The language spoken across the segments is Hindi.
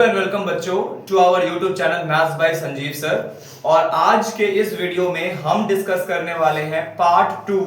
वेलकम बच्चों to our YouTube channel maths by Sanjeev sir. और आज के इस वीडियो में हम डिस्कस करने वाले हैं पार्ट 2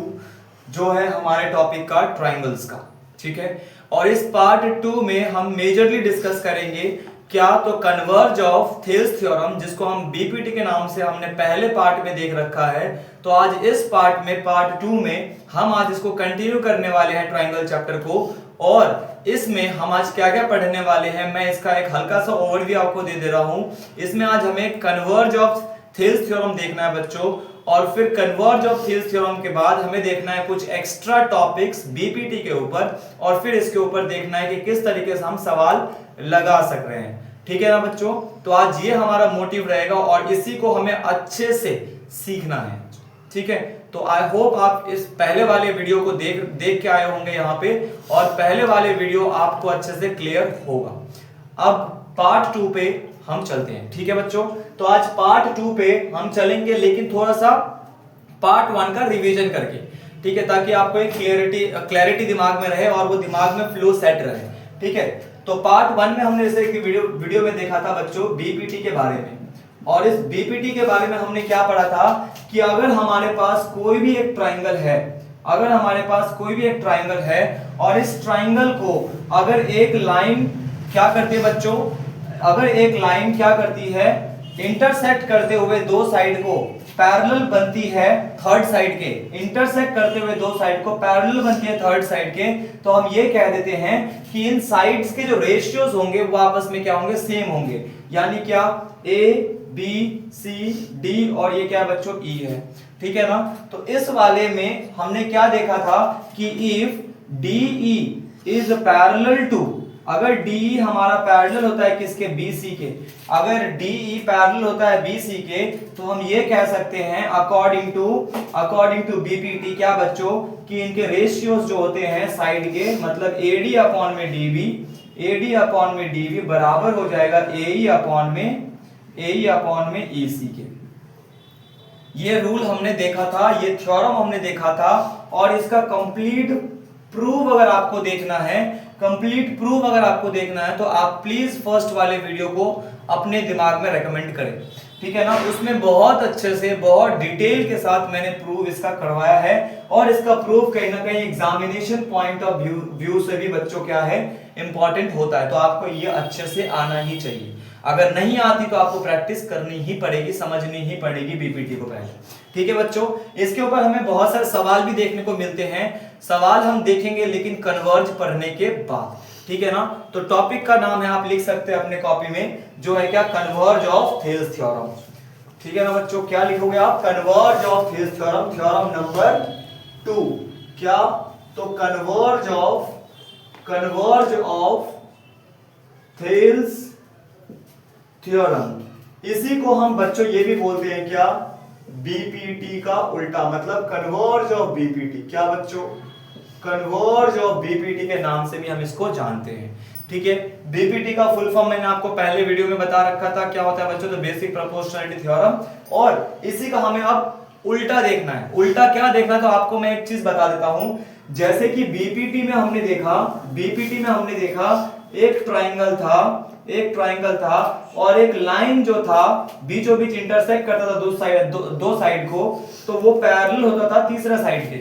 जो है हमारे टॉपिक का ट्राइंगल्स का। ठीक है, और इस पार्ट 2 में हम मेजरली डिस्कस करेंगे क्या तो कन्वर्ज ऑफ थेल्स थ्योरम, जिसको हम बीपीटी के नाम से हमने पहले पार्ट में देख रखा है। तो आज इस पार्ट में पार्ट 2 में हम आज इसको कंटिन्यू करने वाले हैं ट्राइंगल चैप्टर को। और इसमें हम आज क्या क्या पढ़ने वाले हैं मैं इसका एक हल्का सा ओवरव्यू आपको दे दे रहा हूं। इसमें आज हमें कन्वर्ज ऑफ थेल्स थ्योरम देखना है बच्चों, और फिर कन्वर्ज ऑफ थेल्स थ्योरम के बाद हमें देखना है कुछ एक्स्ट्रा टॉपिक्स बीपीटी के ऊपर, और फिर इसके ऊपर देखना है कि किस तरीके से हम सवाल लगा सक रहे हैं। ठीक है ना बच्चों, तो आज ये हमारा मोटिव रहेगा और इसी को हमें अच्छे से सीखना है। ठीक है, तो आई होप आप इस पहले वाले वीडियो को देख के आए होंगे यहाँ पे, और पहले वाले वीडियो आपको अच्छे से क्लियर होगा। अब पार्ट 2 पे हम चलते हैं। ठीक है बच्चों, तो आज पार्ट 2 पे हम चलेंगे, लेकिन थोड़ा सा पार्ट 1 का रिवीजन करके। ठीक है, ताकि आपको एक क्लैरिटी दिमाग में रहे और वो दिमाग में फ्लो सेट रहे। ठीक है, तो पार्ट 1 में हमने जैसे एक वीडियो में देखा था बच्चों बीपीटी के बारे में, और इस बीपीटी के बारे में हमने क्या पढ़ा था कि अगर हमारे पास कोई भी एक ट्राइंगल है, अगर हमारे पास कोई भी एक ट्राइंगल है और इस ट्राइंगल को अगर एक लाइन क्या करती है बच्चों, अगर एक लाइन क्या करती है इंटरसेक्ट करते हुए दो साइड को पैरेलल बनती है थर्ड साइड के, इंटरसेक्ट करते हुए दो साइड को पैरेलल बनती है थर्ड साइड के, तो हम ये कह देते हैं कि इन साइड्स के जो रेशियोज होंगे वो आपस में क्या होंगे, सेम होंगे। यानी क्या, ए बी सी डी और ये क्या है बच्चों, ई है। ठीक है ना, तो इस वाले में हमने क्या देखा था कि if D E is parallel to, अगर डी हमारा पैरेलल होता है किसके, बीसी के, अगर डी ई पैरेलल होता है बीसी के, तो हम ये कह सकते हैं अकॉर्डिंग टू बीपीटी क्या बच्चों कि इनके रेशियोज जो होते हैं साइड के, मतलब एडी अपॉन में डीबी, एडी अपॉन में डीबी बराबर हो जाएगा एई अपॉन में ईसी के। ये रूल हमने देखा था, ये थ्योरम हमने देखा था, और इसका कंप्लीट प्रूफ अगर आपको देखना है, कंप्लीट प्रूफ अगर आपको देखना है तो आप प्लीज फर्स्ट वाले वीडियो को अपने दिमाग में रेकमेंड करें। ठीक है ना, उसमें बहुत अच्छे से बहुत डिटेल के साथ मैंने प्रूफ इसका करवाया है, और इसका प्रूफ कहीं ना कहीं एग्जामिनेशन पॉइंट ऑफ व्यू से भी बच्चों क्या है, इंपॉर्टेंट होता है। तो आपको ये अच्छे से आना ही चाहिए। अगर नहीं आती तो आपको प्रैक्टिस करनी ही पड़ेगी, समझनी ही पड़ेगी बीपीटी को पहले। ठीक है बच्चों, इसके ऊपर हमें बहुत सारे सवाल भी देखने को मिलते हैं, सवाल हम देखेंगे लेकिन कन्वर्ज पढ़ने के बाद। ठीक है ना, तो टॉपिक का नाम है, आप लिख सकते हैं अपने कॉपी में, जो है क्या, कन्वर्ज ऑफ थेल्स थ्योरम। ठीक है ना बच्चों, क्या लिखोगे आप, converse of Thales theorem, theorem number 2। क्या तो कन्वर्ज ऑफ थेल्स थ्योरम, इसी को हम बच्चों ये भी बोलते हैं क्या, बीपीटी का उल्टा, मतलब कन्वर्ज ऑफ बीपीटी। क्या बच्चों, कन्वर्ज ऑफ बीपीटी के नाम से भी हम इसको जानते हैं। ठीक है, बीपीटी का फुल फॉर्म मैंने आपको पहले वीडियो में बता रखा था, क्या होता है बच्चों, तो बेसिक प्रोपोर्शनैलिटी थ्योरम, और इसी का हमें अब उल्टा देखना है। उल्टा क्या देखना है, तो आपको मैं एक चीज बता देता हूं, जैसे कि बीपीटी में हमने देखा एक ट्राइंगल था और एक लाइन जो था बीचों बीच इंटरसेक्ट करता था दो साइड को, तो वो पैरेलल होता था तीसरा साइड के।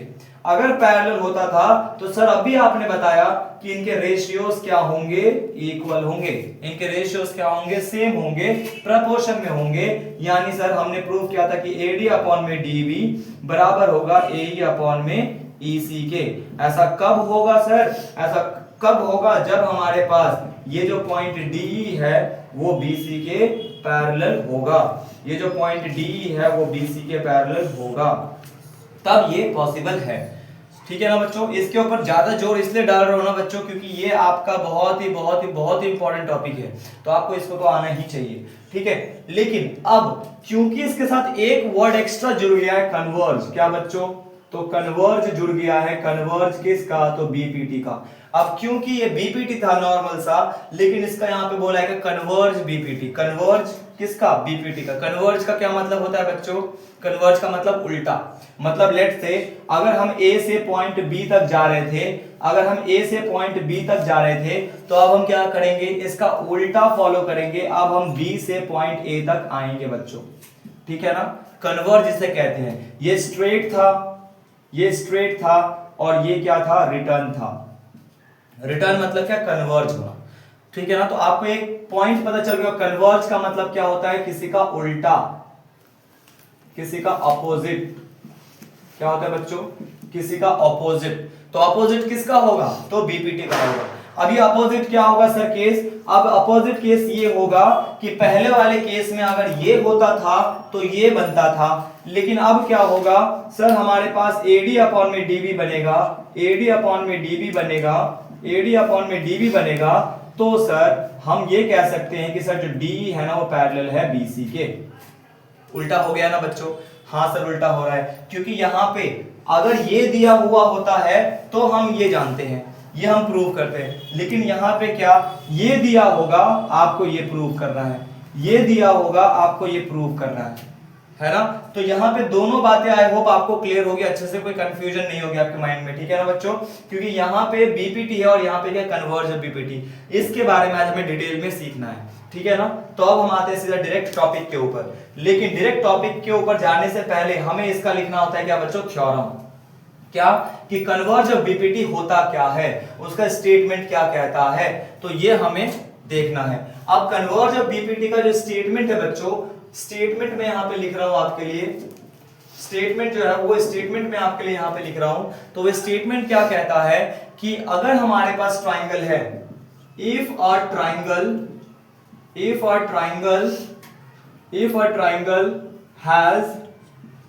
अगर पैरेलल होता था तो सर अभी आपने बताया कि इनके रेशियोज क्या होंगे, इक्वल होंगे, इनके रेशियोज क्या होंगे, सेम होंगे, प्रपोर्शन में होंगे। यानी सर हमने प्रूव किया था कि एडी अपॉन में डीबी बराबर होगा एई अपॉन में ईसी के। ऐसा कब होगा सर, ऐसा कब होगा, जब हमारे पास ये जो पॉइंट डी है वो बीसी के पैरेलल होगा, ये जो पॉइंट डी है वो बीसी के पैरेलल होगा, तब ये पॉसिबल है। ठीक है ना बच्चों, इसके ऊपर ज्यादा जोर इसलिए डाल रहा हूं ना बच्चों क्योंकि ये आपका बहुत ही इंपॉर्टेंट टॉपिक है, तो आपको इसको तो आना ही चाहिए। ठीक है, लेकिन अब क्योंकि इसके साथ एक वर्ड एक्स्ट्रा जुड़ गया है, कन्वर्ज। क्या बच्चों, तो कन्वर्ज जुड़ गया है, कन्वर्ज किसका, तो बीपीटी का। अब क्योंकि ये बीपीटी था नॉर्मल सा, लेकिन इसका यहाँ पे बोला है कि कन्वर्ज बीपीटी। कन्वर्ज किसका? बीपीटी का। कन्वर्ज का क्या मतलब होता है बच्चों? कन्वर्ज का मतलब उल्टा। मतलब लेट्स से अगर हम ए से पॉइंट बी तक जा रहे थे, अगर हम ए से पॉइंट बी तक जा रहे थे, तो अब हम क्या करेंगे? इसका उल्टा फॉलो करेंगे। अब हम बी से पॉइंट ए तक आएंगे बच्चों, ठीक है ना? कन्वर्ज जिसे कहते हैं। ये स्ट्रेट था, ये स्ट्रेट था, और ये क्या था? रिटर्न था। रिटर्न मतलब क्या? कन्वर्ज होना, ठीक है ना? तो आपको एक पॉइंट पता चल गया। कन्वर्ज का मतलब क्या होता है? किसी का उल्टा, किसी का अपोजिट। क्या होता है बच्चों? किसी का अपोजिट। तो अपोजिट किसका होगा? तो बीपीटी का होगा। अभी अपोजिट क्या होगा सर केस? अब अपोजिट केस ये होगा कि पहले वाले केस में अगर ये होता था तो ये बनता था, लेकिन अब क्या होगा सर? हमारे पास एडी अपॉन में डीबी बनेगा, एडी अपॉन में डीबी बनेगा, एडी अपॉन में डीबी बनेगा। तो सर हम ये कह सकते हैं कि सर जो डी है ना वो पैरेलल है बीसी के। उल्टा हो गया ना बच्चों? हाँ सर उल्टा हो रहा है, क्योंकि यहाँ पे अगर ये दिया हुआ होता है तो हम ये जानते हैं, ये हम प्रूव करते हैं, लेकिन यहाँ पे क्या ये दिया होगा आपको ये प्रूव करना है, ये दिया होगा आपको ये प्रूव करना है ना? तो यहाँ पे दोनों बातें आई होप आपको क्लियर होगी अच्छे से, कोई कंफ्यूजन नहीं होगी आपके माइंड में, ठीक है ना बच्चों? क्योंकि यहाँ पे बीपीटी है और यहाँ पे क्या कन्वर्ज ऑफ बीपीटी, इसके बारे में आज हमें डिटेल में सीखना है, ठीक है ना? तो अब हम आते हैं सीधा डायरेक्ट टॉपिक के ऊपर। लेकिन डायरेक्ट टॉपिक के ऊपर जाने से पहले हमें इसका लिखना होता है क्या बच्चों? थ्योरम। क्या? कि कन्वर्ज ऑफ बीपीटी होता क्या है, उसका स्टेटमेंट क्या कहता है, तो ये हमें देखना है। अब कन्वर्ज ऑफ बीपीटी का जो स्टेटमेंट है बच्चों, स्टेटमेंट में यहां पे लिख रहा हूं आपके लिए, स्टेटमेंट जो है वो स्टेटमेंट में आपके लिए यहां पे लिख रहा हूं। तो वो स्टेटमेंट क्या कहता है कि अगर हमारे पास ट्राइंगल है, if a triangle, if a triangle has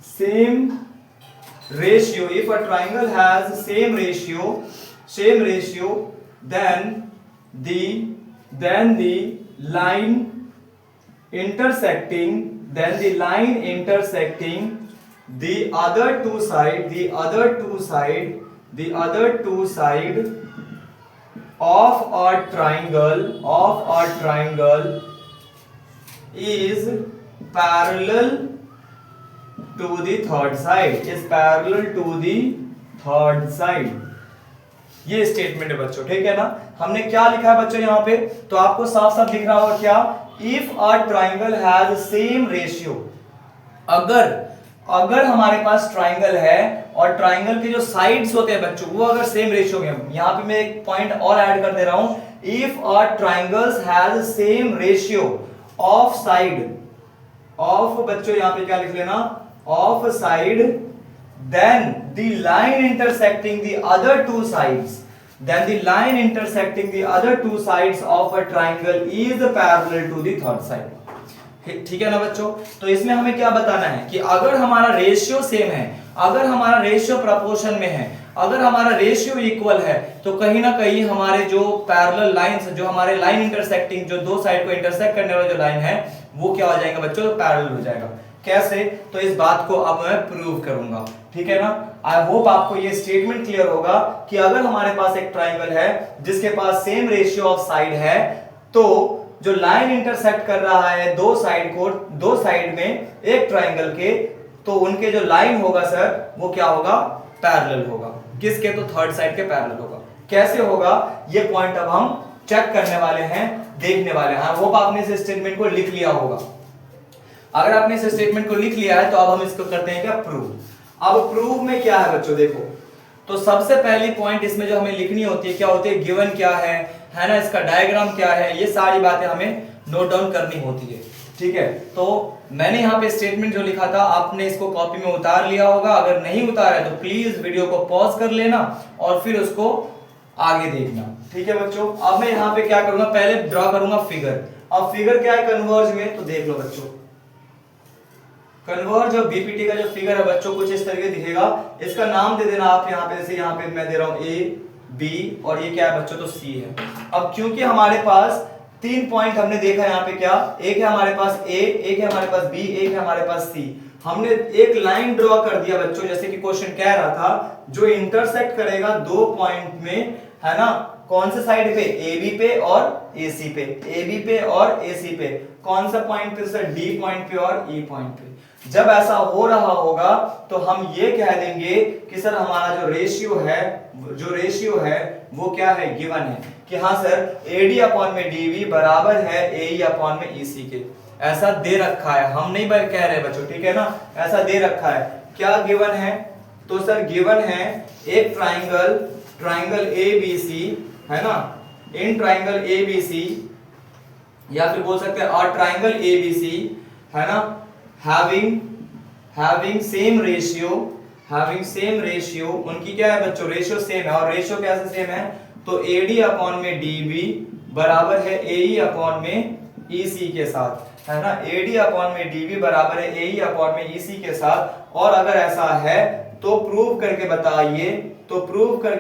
same ratio, if a triangle has same ratio, then the line intersecting the other two side of a triangle is parallel to the third side, ये स्टेटमेंट है बच्चों, ठीक है ना? हमने क्या लिखा है बच्चों यहाँ पे? तो आपको साफ साफ दिख रहा होगा क्या? If a triangle has same ratio, अगर हमारे पास ट्राइंगल है और ट्राइंगल के जो साइड्स होते हैं बच्चों वो अगर सेम रेशियो में, यहां पे मैं एक पॉइंट और ऐड कर दे रहा हूं, if a triangles has same ratio of side, of बच्चों यहां पे क्या लिख लेना? Of side, then the line intersecting the other two sides, then the line intersecting the other two sides of a triangle is parallel to the third side, ठीक है ना बच्चों? तो इसमें हमें क्या बताना है कि अगर हमारा रेशियो सेम है, अगर हमारा रेशियो प्रोपोर्शन में है, अगर हमारा रेशियो इक्वल है, तो कहीं ना कहीं हमारे जो पैरेलल लाइंस, जो हमारे लाइन इंटरसेक्टिंग, जो दो साइड को इंटरसेक्ट करने वाला जो लाइन है वो क्या हो जाएगा बच्चों? पैरेलल हो जाएगा। कैसे? तो इस बात को अब मैं प्रूव करूंगा, ठीक है ना? आई होप आपको ये स्टेटमेंट क्लियर होगा कि अगर हमारे पास एक ट्राइंगल है जिसके पास सेम रेशियो ऑफ साइड है, तो जो लाइन इंटरसेक्ट कर रहा है दो साइड को, दो साइड में एक ट्राइंगल के, तो उनके जो लाइन होगा सर वो क्या होगा? पैरेलल होगा। किसके? तो थर्ड साइड के पैरेलल होगा। कैसे होगा ये पॉइंट अब हम चेक करने वाले हैं, देखने वाले हैं। होप आपने इस स्टेटमेंट को लिख लिया होगा। अगर आपने इस स्टेटमेंट को लिख लिया है तो अब हम इसको करते हैं क्या? प्रूव। अब प्रूव में क्या है बच्चों? देखो, तो सबसे पहली पॉइंट इसमें जो हमें लिखनी होती है क्या होती है? गिवन क्या है ना? इसका डायग्राम क्या है? ये सारी बातें हमें नोट डाउन करनी होती है, ठीक है? तो मैंने यहाँ पे स्टेटमेंट जो लिखा था आपने इसको कॉपी में उतार लिया होगा। अगर नहीं उतारा है तो प्लीज वीडियो को पॉज कर लेना और फिर उसको आगे देखना, ठीक है बच्चों? अब मैं यहाँ पे क्या करूंगा? पहले ड्रॉ करूंगा फिगर। अब फिगर क्या है कन्वर्ज में? तो देख लो बच्चों, कन्वर्ज ऑफ बीपीटी का जो फिगर है बच्चों कुछ इस तरीके दिखेगा। इसका नाम दे देना आप यहाँ पे, जैसे यहाँ पे मैं दे रहा हूँ ए, बी और ये क्या है बच्चों? तो सी है। अब क्योंकि हमारे पास तीन पॉइंट हमने देखा यहाँ पे, क्या? एक है हमारे पास ए, एक है हमारे पास बी, एक है हमारे पास सी। हमने एक लाइन ड्रॉ कर दिया बच्चों, जैसे कि क्वेश्चन कह रहा था, जो इंटरसेक्ट करेगा दो पॉइंट में, है ना? कौन से साइड पे, ए बी पे और ए सी पे, ए बी पे और ए सी पे, कौन सा पॉइंट पे सर, डी पॉइंट पे और ई पॉइंट पे। जब ऐसा हो रहा होगा तो हम ये कह देंगे कि सर हमारा जो रेशियो है वो क्या है, गिवन है कि हाँ सर AD अपॉन में DV बराबर है AE अपॉन में EC के। ऐसा दे रखा है, हम नहीं कह रहे बच्चों, ठीक है ना, ऐसा दे रखा है। क्या गिवन है, तो सर गिवन है एक ट्राइंगल ABC है ना, इन ट्राइंगल ABC, या फिर बोल सकते हैं और ट्राइंगल ABC है ना, having same ratio, उनकी क्या है बच्चों, रेशियो सेम है। और रेशियो कैसे सेम है, तो AD अपॉन में DB बराबर है AE अपॉन में EC के साथ, है ना, AD अपॉन में DB बराबर है AE अपॉन में EC के साथ। और अगर ऐसा है तो प्रूव करके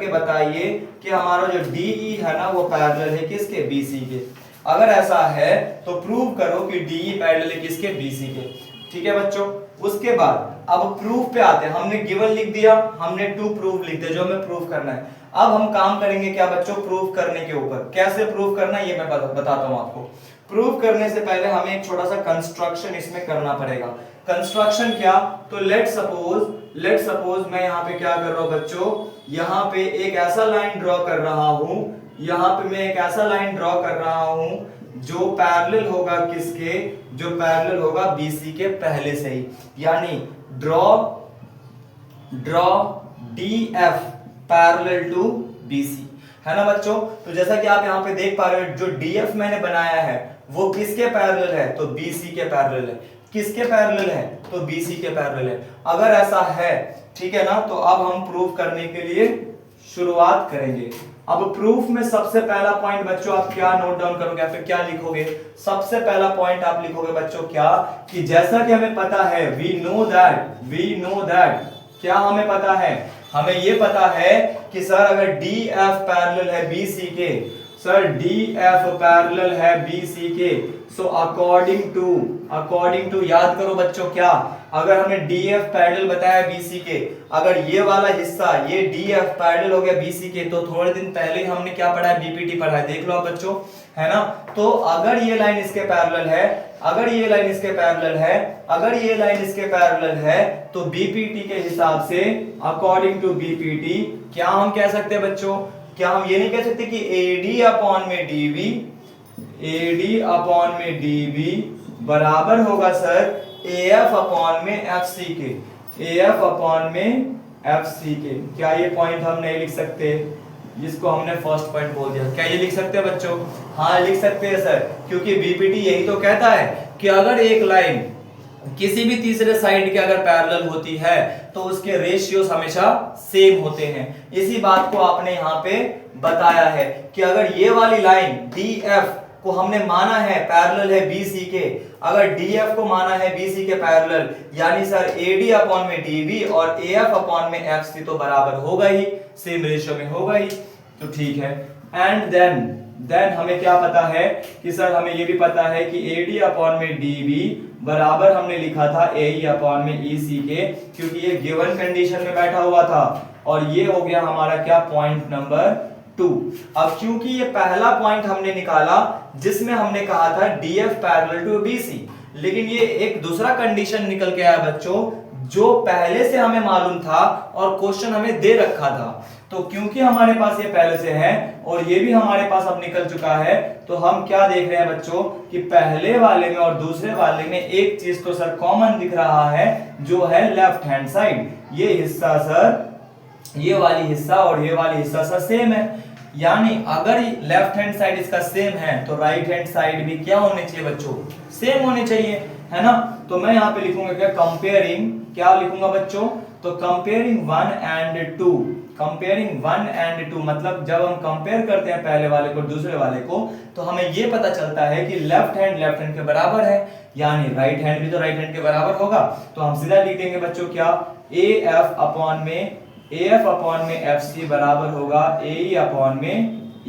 बताइए कि हमारा जो DE है ना वो पैरेलल है किसके, BC के। अगर ऐसा है तो प्रूव करो कि DE पैरेलल है किसके, BC के। ठीक है बच्चों, उसके बाद अब प्रूफ पे आते हैं। हमने गिवन लिख दिया, हमने टू प्रूफ लिख दिया जो हमें प्रूफ करना है। अब हम काम करेंगे क्या बच्चों, प्रूफ करने के ऊपर। कैसे प्रूफ करना है ये मैं बताता हूं आपको। प्रूफ करने से पहले हमें एक छोटा सा कंस्ट्रक्शन इसमें करना पड़ेगा। कंस्ट्रक्शन क्या, तो लेट सपोज मैं यहाँ पे क्या कर रहा हूं बच्चों, यहाँ पे एक ऐसा लाइन ड्रॉ कर रहा हूं, जो पैरेलल होगा किसके, जो पैरेलल होगा BC के पहले से ही, यानी draw DF parallel to BC, है ना बच्चों। तो जैसा कि आप यहाँ पे देख पा रहे हो, जो DF मैंने बनाया है वो किसके पैरेलल है, तो BC के पैरेलल है। किसके पैरेलल है, तो BC के पैरेलल है। अगर ऐसा है, ठीक है ना, तो अब हम प्रूफ करने के लिए शुरुआत करेंगे। अब प्रूफ में सबसे पहला पॉइंट बच्चों आप क्या नोट डाउन करोगे या फिर क्या लिखोगे, सबसे पहला पॉइंट आप लिखोगे बच्चों क्या, कि जैसा कि हमें पता है, वी नो दैट, क्या हमें पता है, हमें ये पता है कि सर अगर DF पैरेलल है BC के, सर DF पैरेलल है BC के, सो अकॉर्डिंग टू याद करो बच्चों क्या, अगर हमने DF पैरेलल बताया BC के, अगर ये वाला हिस्सा ये DF पैरेलल हो गया BC के, तो थोड़े दिन पहले ही हमने क्या पढ़ा है, BPT पढ़ा है, देख लो आप बच्चों, है ना। तो अगर ये लाइन इसके पैरेलल है, अगर ये लाइन इसके पैरेलल है, तो BPT के हिसाब से, अकॉर्डिंग टू BPT, क्या हम कह सकते हैं बच्चों, क्या हम ये नहीं कह सकते कि AD अपॉन में DB बराबर होगा सर AF अपॉन में FC के, AF अपॉन में FC के। क्या ये पॉइंट हम नहीं लिख सकते, जिसको हमने फर्स्ट पॉइंट बोल दिया, क्या ये लिख सकते हैं बच्चों, हाँ लिख सकते हैं सर, क्योंकि BPT यही तो कहता है कि अगर एक लाइन किसी भी तीसरे साइड के अगर पैरेलल होती है तो उसके रेशियोज हमेशा सेम होते हैं। इसी बात को आपने यहाँ पे बताया है कि अगर ये वाली लाइन DF को हमने माना है पैरेलल है BC के, अगर DF को माना है BC के पैरेलल, यानी सर AD अपॉन में DB और AF अपॉन में FC तो बराबर होगा ही, सेम रेशियो में होगा ही, तो ठीक है। एंड देन हमें क्या पता है कि सर हमें ये भी पता है कि AD अपॉन में DB बराबर हमने लिखा था AE अपॉन में EC के, क्योंकि ये गिवन कंडीशन में बैठा हुआ था। और ये हो गया हमारा क्या, पॉइंट नंबर 2। अब क्योंकि ये पहला पॉइंट हमने निकाला जिसमें हमने कहा था DF पैरेलल टू BC, लेकिन ये एक दूसरा कंडीशन निकल के आया बच्चों जो पहले से हमें मालूम था और क्वेश्चन हमें दे रखा था। तो क्योंकि हमारे पास ये पहले से है और ये भी हमारे पास अब निकल चुका है, तो हम क्या देख रहे हैं बच्चों कि पहले वाले में और दूसरे वाले में एक चीज तो सर कॉमन दिख रहा है, जो है लेफ्ट हैंड साइड। ये हिस्सा सर, ये वाली हिस्सा और ये वाली हिस्सा सर सेम है, यानी अगर लेफ्ट हैंड साइड इसका सेम है तो राइट हैंड साइड भी क्या होने चाहिए बच्चों, सेम होने चाहिए, है ना। तो मैं यहाँ पे लिखूंगा क्या, कंपेयरिंग, क्या लिखूंगा बच्चों, तो कंपेयरिंग 1 एंड 2, कंपेयरिंग 1 एंड 2 मतलब जब हम कंपेयर करते हैं पहले वाले को दूसरे वाले को, तो हमें ये पता चलता है कि लेफ्ट हैंड के बराबर है, यानी राइट हैंड भी तो राइट हैंड के बराबर होगा। तो हम सीधा लिख देंगे बच्चों क्या, AF अपॉन में FC बराबर होगा AE अपॉन में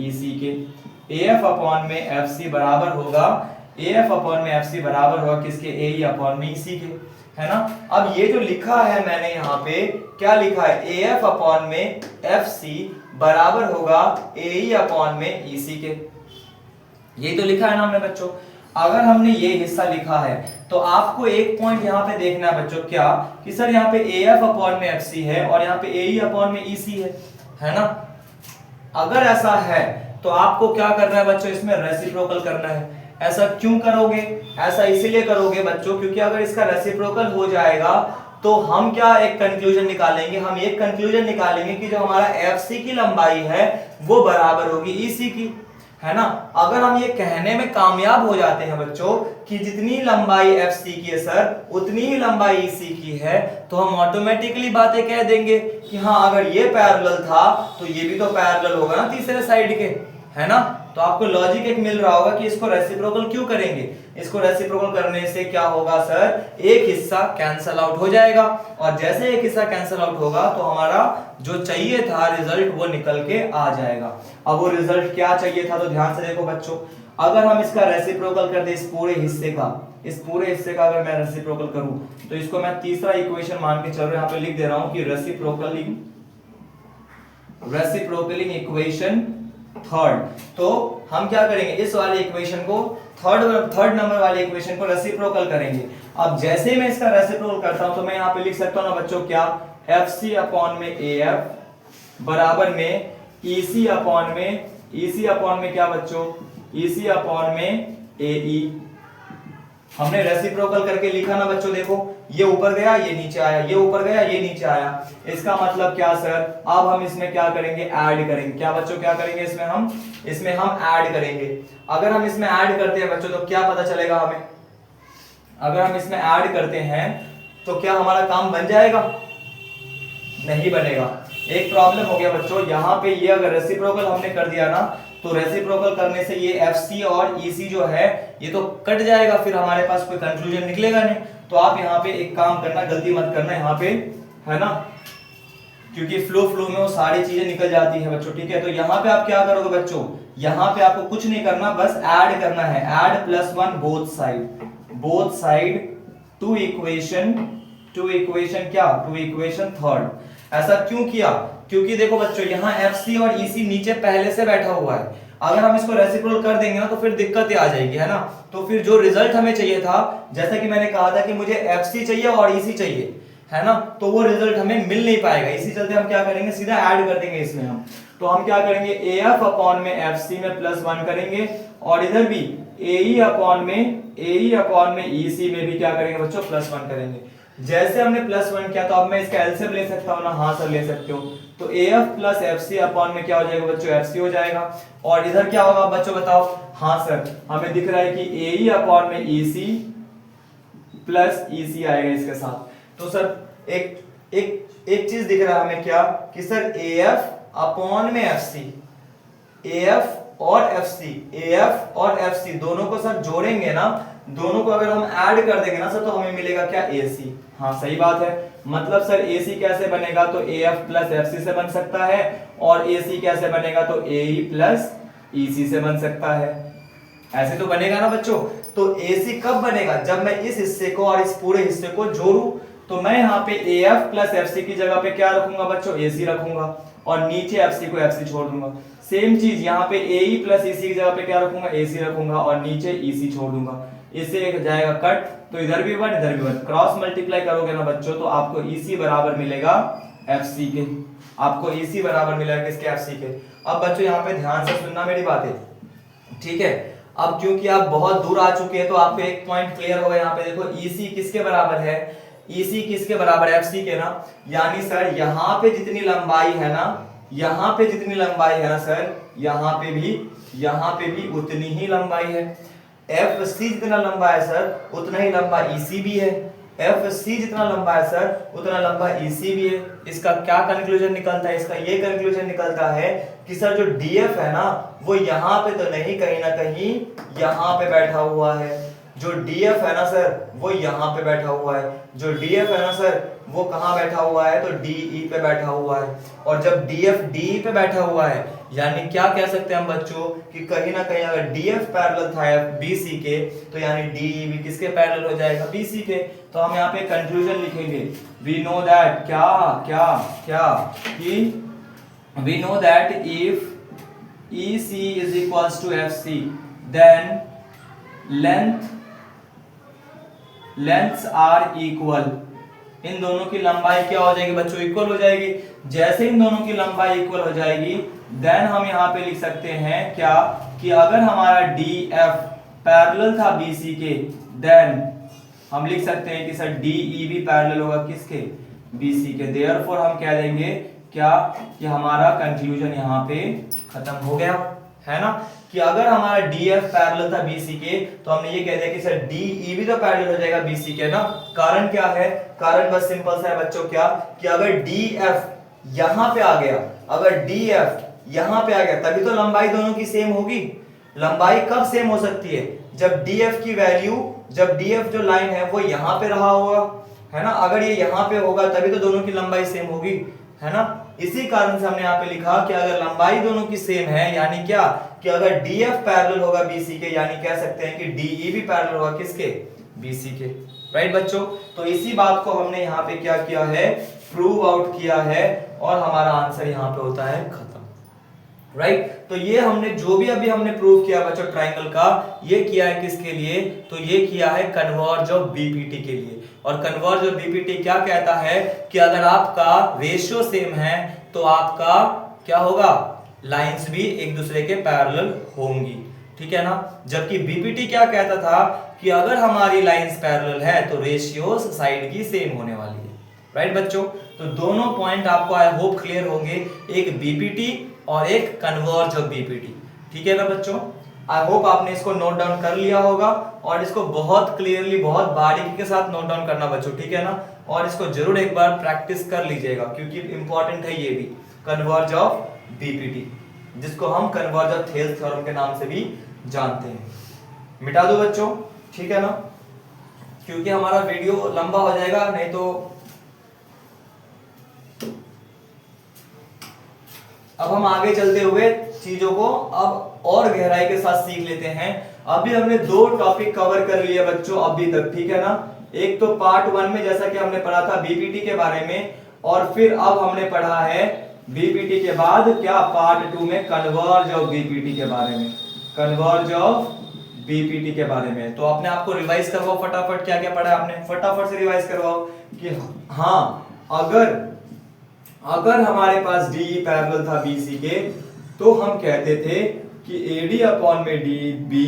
EC के, AF अपॉन में FC बराबर होगा AF अपॉन में FC बराबर होगा किसके, AE अपॉन में EC के, है ना। अब ये जो लिखा है मैंने यहाँ पे क्या लिखा है, AF अपॉन में FC बराबर होगा AE अपॉन में EC के, ये तो लिखा है ना हमने बच्चों। अगर हमने ये हिस्सा लिखा है तो आपको एक पॉइंट यहाँ पे देखना है बच्चों, क्या कि सर यहाँ पे AF अपॉन में FC है और यहाँ पे AE अपॉन में EC है ना। अगर ऐसा है तो आपको क्या करना है बच्चों, इसमें रेसिप्रोकल करना है। ऐसा क्यों करोगे, ऐसा इसीलिए करोगे बच्चों क्योंकि अगर इसका रेसिप्रोकल हो जाएगा तो हम क्या एक कंक्लूजन निकालेंगे, हम एक कंक्लूजन निकालेंगे कि जो हमारा FC की लंबाई है वो बराबर होगी EC की, है ना। अगर हम ये कहने में कामयाब हो जाते हैं बच्चों कि जितनी लंबाई FC की है सर उतनी ही लंबाई EC की है, तो हम ऑटोमेटिकली बातें कह देंगे कि हाँ अगर ये पैरेलल था तो ये भी तो पैरेलल होगा ना तीसरे साइड के, है ना। तो आपको लॉजिक एक मिल रहा होगा कि इसको रेसिप्रोकल क्यों करेंगे, इसको रेसिप्रोकल करने से क्या होगा सर, एक हिस्सा कैंसल आउट हो जाएगा और जैसे एक हिस्सा कैंसल आउट होगा तो हमारा जो चाहिए था रिजल्ट वो निकल के आ जाएगा। अब वो रिजल्ट क्या चाहिए था, तो ध्यान से देखो बच्चों, अगर हम इसका रेसिप्रोकल कर दे इस पूरे हिस्से का अगर मैं रेसिप्रोकल करूं तो इसको मैं तीसरा इक्वेशन मान के चल रहा हूं, यहाँ पे लिख दे रहा हूं कि रेसिप्रोकलिंग इक्वेशन थर्ड। तो हम क्या करेंगे, इस वाले इक्वेशन को थर्ड नंबर वाले इक्वेशन को रेसिप्रोकल करेंगे। अब जैसे मैं इसका रेसिप्रोकल करता हूं तो मैं यहाँ पे लिख सकता हूं ना बच्चों, क्या FC अपॉन में AF बराबर में EC अपॉन में क्या बच्चों, EC अपॉन में AE। हमने रेसिप्रोकल करके लिखा ना बच्चों, देखो ये ऊपर गया ये नीचे आया, ये ऊपर गया ये नीचे आया। इसका मतलब क्या सर, अब हम इसमें क्या करेंगे, ऐड करेंगे। क्या बच्चों क्या करेंगे, इसमें हम ऐड करेंगे। अगर हम इसमें ऐड करते हैं बच्चों तो क्या पता चलेगा हमें, अगर हम इसमें ऐड करते हैं तो क्या हमारा काम बन जाएगा, नहीं बनेगा। एक प्रॉब्लम हो गया बच्चों, यहाँ पे ये अगर रेसिप्रोकल हमने कर दिया ना तो रेसिप्रोकल करने से ये FC और EC जो है ये तो कट जाएगा, फिर हमारे पास कोई कंक्लूजन निकलेगा नहीं। तो आप यहाँ पे एक काम करना, गलती मत करना यहाँ पे, है ना, क्योंकि फ्लो में वो सारी चीजें निकल जाती है बच्चों, ठीक है। तो यहाँ पे आप क्या करोगे बच्चों, यहाँ पे आपको कुछ नहीं करना, बस ऐड करना है, add +1 both side to equation third. ऐसा क्यों किया, क्योंकि देखो बच्चों यहाँ FC और EC नीचे पहले से बैठा हुआ है, अगर हम इसको रेसिप्रोकल कर देंगे ना तो फिर दिक्कतें आ जाएगी, है ना। तो फिर जो रिजल्ट हमें चाहिए था, जैसा कि मैंने कहा था कि मुझे FC चाहिए और EC चाहिए, है ना, तो वो रिजल्ट हमें मिल नहीं पाएगा। इसी चलते हम क्या करेंगे, सीधा ऐड कर देंगे इसमें हम। तो हम क्या करेंगे, AF अपॉन में FC में +1 करेंगे और इधर भी AE अपॉन में EC में भी क्या करेंगे बच्चों, +1 करेंगे। जैसे हमने +1 किया तो अब मैं इसका एलसीएम ले सकता हूं ना, हाँ सर ले सकते हो। तो AF प्लस FC अपॉन में क्या हो जाएगा बच्चों, FC हो जाएगा। और इधर क्या होगा बच्चों बताओ, हाँ सर हमें दिख रहा है कि AE अपॉन में EC प्लस EC आएगा इसके साथ। तो सर एक चीज दिख रहा है हमें, क्या कि सर AF अपॉन में FC, AF और FC दोनों को सर जोड़ेंगे ना, दोनों को अगर हम ऐड कर देंगे ना सर तो हमें मिलेगा क्या, AC। हाँ सही बात है, मतलब सर AC कैसे बनेगा, तो AF प्लस FC से बन सकता है, और AC कैसे बनेगा, तो AE प्लस EC से बन सकता है। ऐसे तो बनेगा ना बच्चों। तो AC कब बनेगा, जब मैं इस हिस्से को और इस पूरे हिस्से को जोड़ूं। तो मैं यहाँ पे AF प्लस FC की जगह पे क्या रखूंगा बच्चों, AC रखूंगा, और नीचे FC को FC छोड़ दूंगा। सेम चीज यहाँ पे AE प्लस EC की जगह पे क्या रखूंगा, AC रखूंगा, और नीचे EC छोड़ दूंगा। इससे जाएगा कट, तो इधर भी 1 इधर भी 1, क्रॉस मल्टीप्लाई करोगे ना बच्चों तो आपको EC बराबर मिलेगा FC के, आपको EC बराबर मिलेगा किसके, FC के। अब बच्चों यहाँ पे ध्यान से सुनना मेरी बातें, ठीक है। अब क्योंकि आप बहुत दूर आ चुके हैं तो आपको एक पॉइंट क्लियर होगा। यहाँ पे देखो EC किसके बराबर है, EC किसके बराबर है, FC के ना। यानी सर यहाँ पे जितनी लंबाई है ना, यहाँ पे जितनी लंबाई है ना सर, यहाँ पे भी उतनी ही लंबाई है। FC जितना लंबा है सर उतना ही लंबा EC भी है, FC जितना लंबा है सर उतना लंबा EC भी है। इसका क्या कंक्लूजन निकलता है, इसका ये कंक्लूजन निकलता है कि सर जो DF है ना वो यहाँ पे तो नहीं, कहीं ना कहीं यहाँ पे बैठा हुआ है। जो DF है ना सर वो यहाँ पे बैठा हुआ है, जो DF है ना सर वो कहाँ बैठा हुआ है, तो DE पे बैठा हुआ है। और जब DF DE पे बैठा हुआ है यानी क्या कह सकते हैं हम बच्चों कि कहीं ना कहीं अगर DF पैरेलल था BC के तो यानी DE भी किसके पैरेलल हो जाएगा, BC के। तो हम यहाँ पे कंक्लूजन लिखेंगे, वी नो दैट क्या क्या क्या कि we know that if EC is equals to FC then lengths are equal। इन दोनों की लंबाई क्या हो जाएगी बच्चों, इक्वल हो जाएगी। जैसे इन दोनों की लंबाई इक्वल हो जाएगी देन हम यहाँ पे लिख सकते हैं क्या कि अगर हमारा DF पैरेलल था BC के देन हम लिख सकते हैं कि सर DE भी पैरेलल होगा किसके, BC के। देयरफॉर हम कह देंगे क्या कि हमारा कंक्लूजन यहाँ पे खत्म हो गया, है ना, कि अगर हमारा DF पैरेलल था BC के तो हमने ये कह दिया कि सर DE भी तो पैरेलल हो जाएगा BC के ना। कारण क्या है, कारण बस सिंपल सा है बच्चों, क्या कि अगर DF यहां पे आ गया, अगर DF यहां पे आ गया तभी तो लंबाई दोनों की सेम होगी। लंबाई कब सेम हो सकती है, जब DF की वैल्यू, जब DF जो लाइन है वो यहां पे रहा होगा, है ना। अगर ये यहां पे होगा तभी तो दोनों की लंबाई सेम होगी, है ना। इसी कारण से हमने यहाँ पे लिखा कि अगर लंबाई दोनों की सेम है यानी क्या कि अगर DF पैरेलल होगा BC के यानी कह सकते हैं कि DE भी पैरेलल होगा किसके, BC के। राइट बच्चों, तो इसी बात को हमने यहाँ पे क्या किया है, प्रूव आउट किया है और हमारा आंसर यहाँ पे होता है खत्म। राइट तो ये हमने जो भी अभी हमने प्रूव किया बच्चों ट्रायंगल का, ये किया है किसके लिए, तो ये किया है कन्वर्ज ऑफ बीपीटी के लिए। और कन्वर्ज ऑफ बीपीटी क्या कहता है कि अगर आपका रेशियो सेम है तो आपका क्या होगा, लाइंस भी एक दूसरे के पैरेलल होंगी, ठीक है ना। जबकि बीपीटी क्या कहता था कि अगर हमारी लाइंस पैरेलल है तो रेशियोस साइड की सेम होने वाली है। राइट बच्चों, तो दोनों पॉइंट आपको आई होप क्लियर होंगे, एक बीपीटी और एक कन्वर्ज ऑफ बीपीटी, ठीक है ना बच्चों। आई होप आपने इसको नोट डाउन कर लिया होगा और इसको बहुत क्लियरली, बहुत बारीकी के साथ नोट डाउन करना बच्चों, ठीक है ना। और इसको जरूर एक बार प्रैक्टिस कर लीजिएगा क्योंकि इंपॉर्टेंट है ये भी, कन्वर्ज ऑफ बीपीटी, जिसको हम कन्वर्ज ऑफ थेल्स थ्योरम के नाम से भी जानते हैं। मिटा दो बच्चों, ठीक है ना, क्योंकि हमारा वीडियो लंबा हो जाएगा, नहीं तो अब हम आगे चलते हुए चीजों को अब और गहराई के साथ सीख लेते हैं। अभी हमने दो टॉपिक कवर कर लिए बच्चों अभी तक, ठीक है ना। एक तो पार्ट 1 में जैसा कि हमने पढ़ा था बीपीटी के बारे में, और फिर अब हमने पढ़ा है बीपीटी के बाद क्या पार्ट 2 में कन्वर्ज ऑफ बीपीटी के बारे में, कन्वर्ज ऑफ बीपीटी के बारे में। तो अपने आपको रिवाइज करवाओ फटाफट, क्या क्या पढ़ा है आपने, फटाफट से रिवाइज करवाओ कि हाँ अगर हमारे पास DE पैरेलल था BC के तो हम कहते थे कि AD अपॉन में DB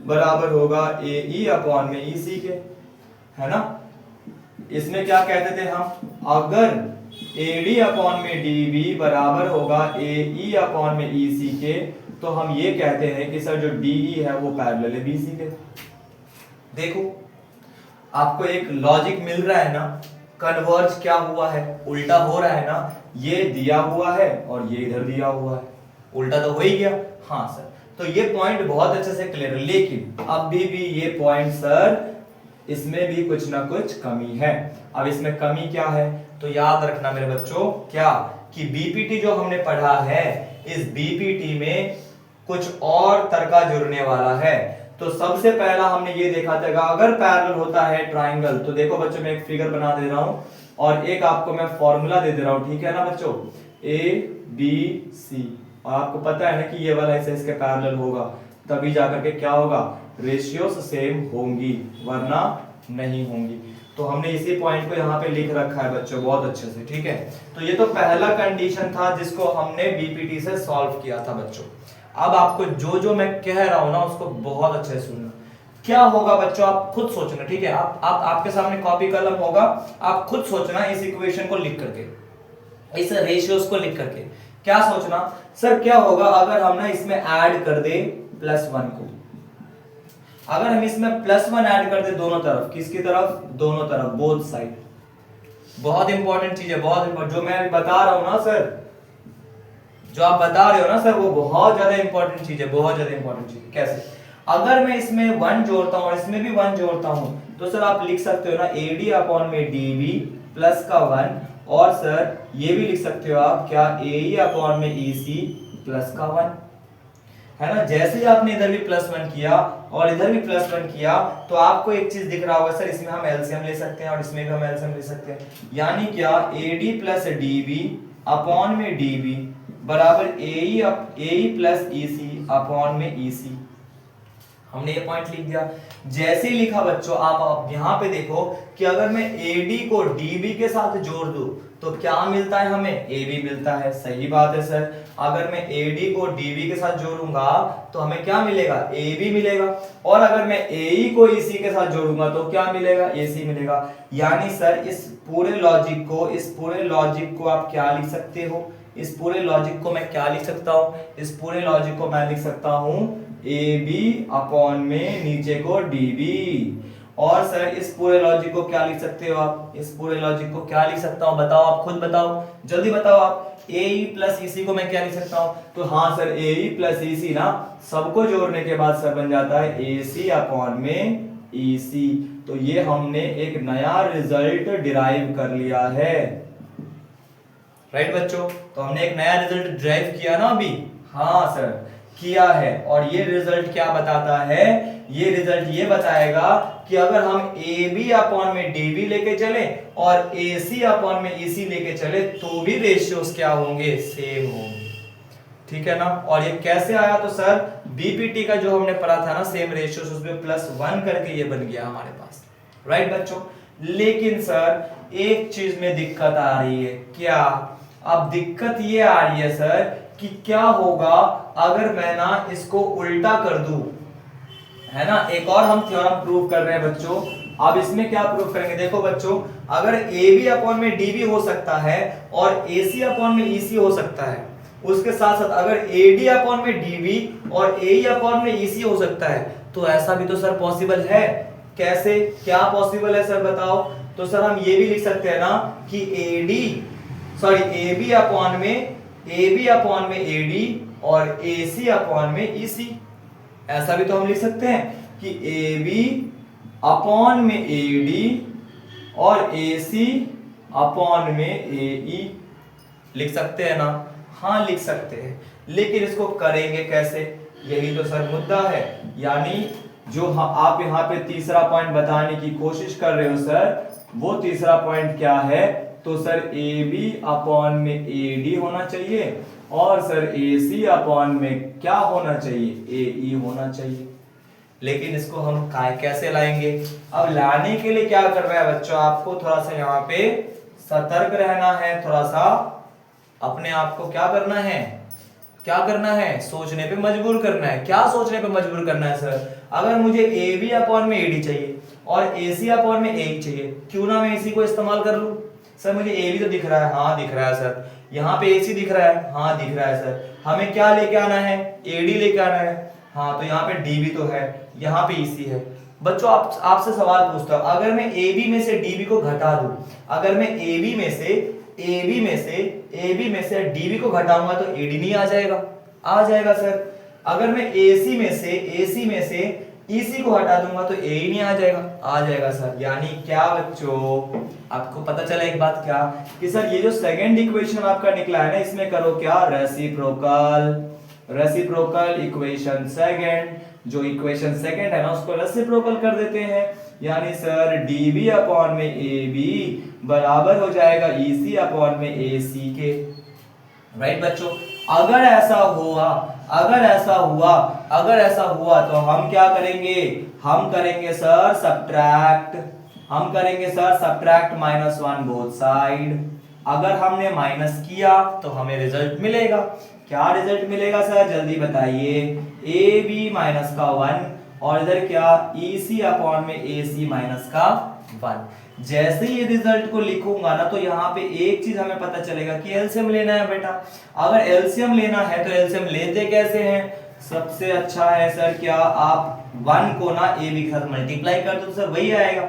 बराबर होगा AE अपॉन में EC के, है ना। इसमें क्या कहते थे हम, अगर AD अपॉन में DB बराबर होगा AE अपॉन में EC के तो हम ये कहते हैं कि सर जो DE है वो पैरेलल है BC के। देखो आपको एक लॉजिक मिल रहा है ना, कन्वर्ज क्या हुआ है, उल्टा हो रहा है ना, ये दिया हुआ है और ये इधर दिया हुआ है, उल्टा तो हो ही गया। हाँ सर, तो ये पॉइंट बहुत अच्छे से क्लियर है, लेकिन अभी भी ये पॉइंट सर इसमें भी कुछ ना कुछ कमी है। अब इसमें कमी क्या है, तो याद रखना मेरे बच्चों क्या कि बीपीटी जो हमने पढ़ा है, इस बीपीटी में कुछ और तर्का जुड़ने वाला है। तो सबसे पहला हमने ये देखा था अगर पैरेलल होता है ट्राइंगल, तो देखो बच्चों मैं एक फिगर बना दे रहा हूं और एक आपको मैं फॉर्मूला दे रहा हूं, ठीक है ना बच्चों, ABC, और आपको पता है ना कि ये वाला ऐसे इसके पैरेलल होगा तभी जाकर के क्या होगा, रेशियोस सेम होंगी वरना नहीं होंगी। तो हमने इसी पॉइंट को यहाँ पे लिख रखा है बच्चों बहुत अच्छे से, ठीक है। तो ये तो पहला कंडीशन था जिसको हमने बीपीटी से सॉल्व किया था बच्चों। अब आपको जो जो मैं कह रहा हूं ना उसको बहुत अच्छे से सुनना। क्या होगा बच्चों, आप खुद सोचना, ठीक है। आपके सामने कॉपी कलम होगा, आप खुद सोचना इस इक्वेशन को लिख करके, इस रेशियोस को लिख करके क्या सोचना, सर क्या होगा अगर हम ना इसमें ऐड कर दे +1 को, अगर हम इसमें +1 ऐड कर दे दोनों तरफ, किसकी तरफ, दोनों तरफ, बोथ साइड। बहुत इंपॉर्टेंट चीज है, बहुत इंपॉर्टेंट, जो मैं बता रहा हूं ना सर, जो आप बता रहे हो ना सर, वो बहुत ज्यादा इंपॉर्टेंट चीज है, बहुत ज्यादा इंपॉर्टेंट चीज है। कैसे, अगर मैं इसमें 1 जोड़ता हूं और इसमें भी 1 जोड़ता हूं तो सर आप लिख सकते हो ना AD अपॉन में DB प्लस का 1, और सर ये भी लिख सकते हो आप क्या AE अपॉन में EC प्लस का 1, है ना। जैसे ही आपने इधर भी +1 किया और इधर भी +1 किया तो आपको एक चीज दिख रहा होगा सर, इसमें हम एलसीएम ले सकते हैं और इसमें भी हम एलसीएम ले सकते हैं, यानी क्या AD प्लस DB अपॉन में DB बराबर AE प्लस EC अपॉन में EC। हमने ये पॉइंट लिख दिया। जैसे ही लिखा बच्चों, आप यहाँ पे देखो कि अगर मैं AD को DB के साथ जोड़ दूं तो क्या मिलता है हमें, AB मिलता है। सही बात है सर, अगर मैं AD को DB के साथ जोड़ूंगा तो हमें क्या मिलेगा, AB मिलेगा। और अगर मैं AE को EC के साथ जोड़ूंगा तो क्या मिलेगा, AC मिलेगा। यानी सर इस पूरे लॉजिक को आप क्या लिख सकते हो, इस पूरे लॉजिक को मैं क्या लिख सकता हूँ, इस पूरे लॉजिक को मैं लिख सकता हूँ AB अपॉन में नीचे को DB। और सर इस पूरे लॉजिक को क्या लिख सकते हो आप, इस पूरे लॉजिक को क्या लिख सकता हूं, बताओ आप खुद बताओ, जल्दी बताओ आप। AE प्लस EC को मैं क्या लिख सकता हूं, तो हाँ सर AE प्लस EC ना, सबको जोड़ने के बाद सर बन जाता है AC अपॉन में EC। तो ये हमने एक नया रिजल्ट डिराइव कर लिया है, राइट बच्चों। तो हमने एक नया रिजल्ट डिराइव किया ना अभी, हाँ सर किया है। और ये रिजल्ट क्या बताता है, ये रिजल्ट ये बताएगा कि अगर हम AB अपॉन में DB लेके चले और AC अपॉन में EC लेके चले तो भी रेशियोज क्या होंगे, सेम होंगे, ठीक है ना। और ये कैसे आया, तो सर BPT का जो हमने पढ़ा था ना सेम रेशियोज, उसमें +1 करके ये बन गया हमारे पास, राइट बच्चों। लेकिन सर एक चीज में दिक्कत आ रही है, क्या, अब दिक्कत ये आ रही है सर कि क्या होगा अगर मैं ना इसको उल्टा कर दूं, है ना। एक और हम थ्योरम प्रूव कर रहे हैं बच्चों। अब इसमें क्या प्रूव करेंगे, देखो बच्चों, अगर AB अपॉन में DB हो सकता है और AC अपॉन में EC हो सकता है, उसके साथ साथ अगर AD अपॉन में DB और AE अपॉन में EC हो सकता है, तो ऐसा भी तो सर पॉसिबल है। कैसे, क्या पॉसिबल है सर बताओ। तो सर हम ये भी लिख सकते हैं ना कि AB अपॉन में AD और AC अपॉन में EC, ऐसा भी तो हम लिख सकते हैं कि AB अपॉन में AD और AC अपॉन में AE, लिख सकते हैं ना, हाँ लिख सकते हैं। लेकिन इसको करेंगे कैसे, यही तो सर मुद्दा है। यानी जो आप यहाँ पे तीसरा पॉइंट बताने की कोशिश कर रहे हो सर, वो तीसरा पॉइंट क्या है, तो सर AB अपॉन में AD होना चाहिए और सर AC अपॉन में क्या होना चाहिए, AE होना चाहिए। लेकिन इसको हम कैसे लाएंगे, अब लाने के लिए क्या कर रहा है बच्चों, आपको थोड़ा सा यहाँ पे सतर्क रहना है, थोड़ा सा अपने आप को क्या करना है, सोचने पे मजबूर करना है। क्या सोचने पे मजबूर करना है सर, अगर मुझे AB अपॉन में AD चाहिए और AC अपॉन में AE चाहिए, क्यों ना मैं AC को इस्तेमाल कर लूं। सर मुझे AB तो दिख रहा है, हाँ दिख रहा है सर, यहाँ पे AC दिख रहा है, हाँ दिख रहा है सर, हमें क्या लेके आना है, AD लेके आना है, हाँ तो यहाँ पे DB तो है, यहाँ पे EC है। बच्चों आपसे सवाल पूछता हूँ, अगर मैं AB में से DB को घटा दूं, अगर मैं AB में से DB को घटाऊंगा तो AD नहीं आ जाएगा, आ जाएगा सर। अगर मैं AC में से EC को हटा दूंगा तो AE नहीं आ जाएगा सर। यानी क्या बच्चों, आपको पता चला एक बात क्या, कि सर ये जो सेकंड इक्वेशन आपका निकला है ना, इसमें करो क्या, रेसिप्रोकल इक्वेशन सेकंड, जो इक्वेशन सेकंड है ना उसको रेसिप्रोकल कर देते हैं। यानी सर DB अपॉन में AB बराबर हो जाएगा EC अपॉन में AC के, राइट बच्चों। अगर ऐसा हुआ तो हम क्या करेंगे, हम करेंगे सर सब्ट्रैक्ट -1 बोथ साइड। अगर हमने माइनस किया तो हमें रिजल्ट मिलेगा, क्या रिजल्ट मिलेगा सर जल्दी बताइए, AB माइनस का 1 और इधर क्या EC अपॉन में AC माइनस का 1। जैसे ही रिजल्ट को लिखूंगा ना तो यहाँ पे एक चीज हमें पता चलेगा कि एलसीएम लेना है बेटा। अगर एलसीएम लेना है तो एलसीएम लेते कैसे हैं, सबसे अच्छा है सर क्या, आप 1 को ना AB के साथ मल्टीप्लाई कर दो तो सर वही आएगा।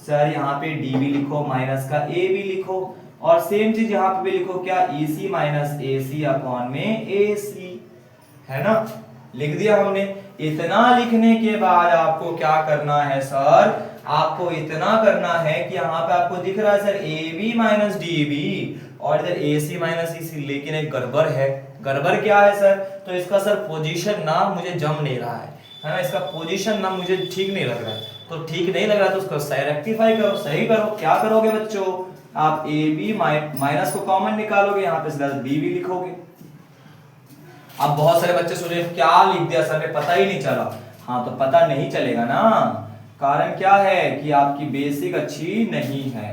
सर यहाँ पे DB लिखो माइनस का AB लिखो और सेम चीज यहाँ पे भी लिखो क्या, EC माइनस AC अपॉन में AC, है ना, लिख दिया हमने। इतना लिखने के बाद आपको क्या करना है सर, आपको इतना करना है कि यहाँ पे आपको दिख रहा है सर AB माइनस DB और इधर AC माइनस EC, लेकिन एक गड़बड़ है, गड़बड़ क्या है सर? तो इसका सर पोजीशन ना मुझे जम नहीं रहा है ना, इसका पोजीशन ना मुझे ठीक नहीं लग रहा है। तो ठीक नहीं लग रहा तो उसको सही रेक्टिफाई करो, सही करो। क्या करोगे बच्चों? आप ए बी माइनस को कॉमन निकालोगे, यहाँ पे सीधा बी भी लिखोगे। अब बहुत सारे बच्चे सोचे क्या लिख दिया सर ने, पता ही नहीं चला। हाँ तो पता नहीं चलेगा ना, कारण क्या है कि आपकी बेसिक अच्छी नहीं है।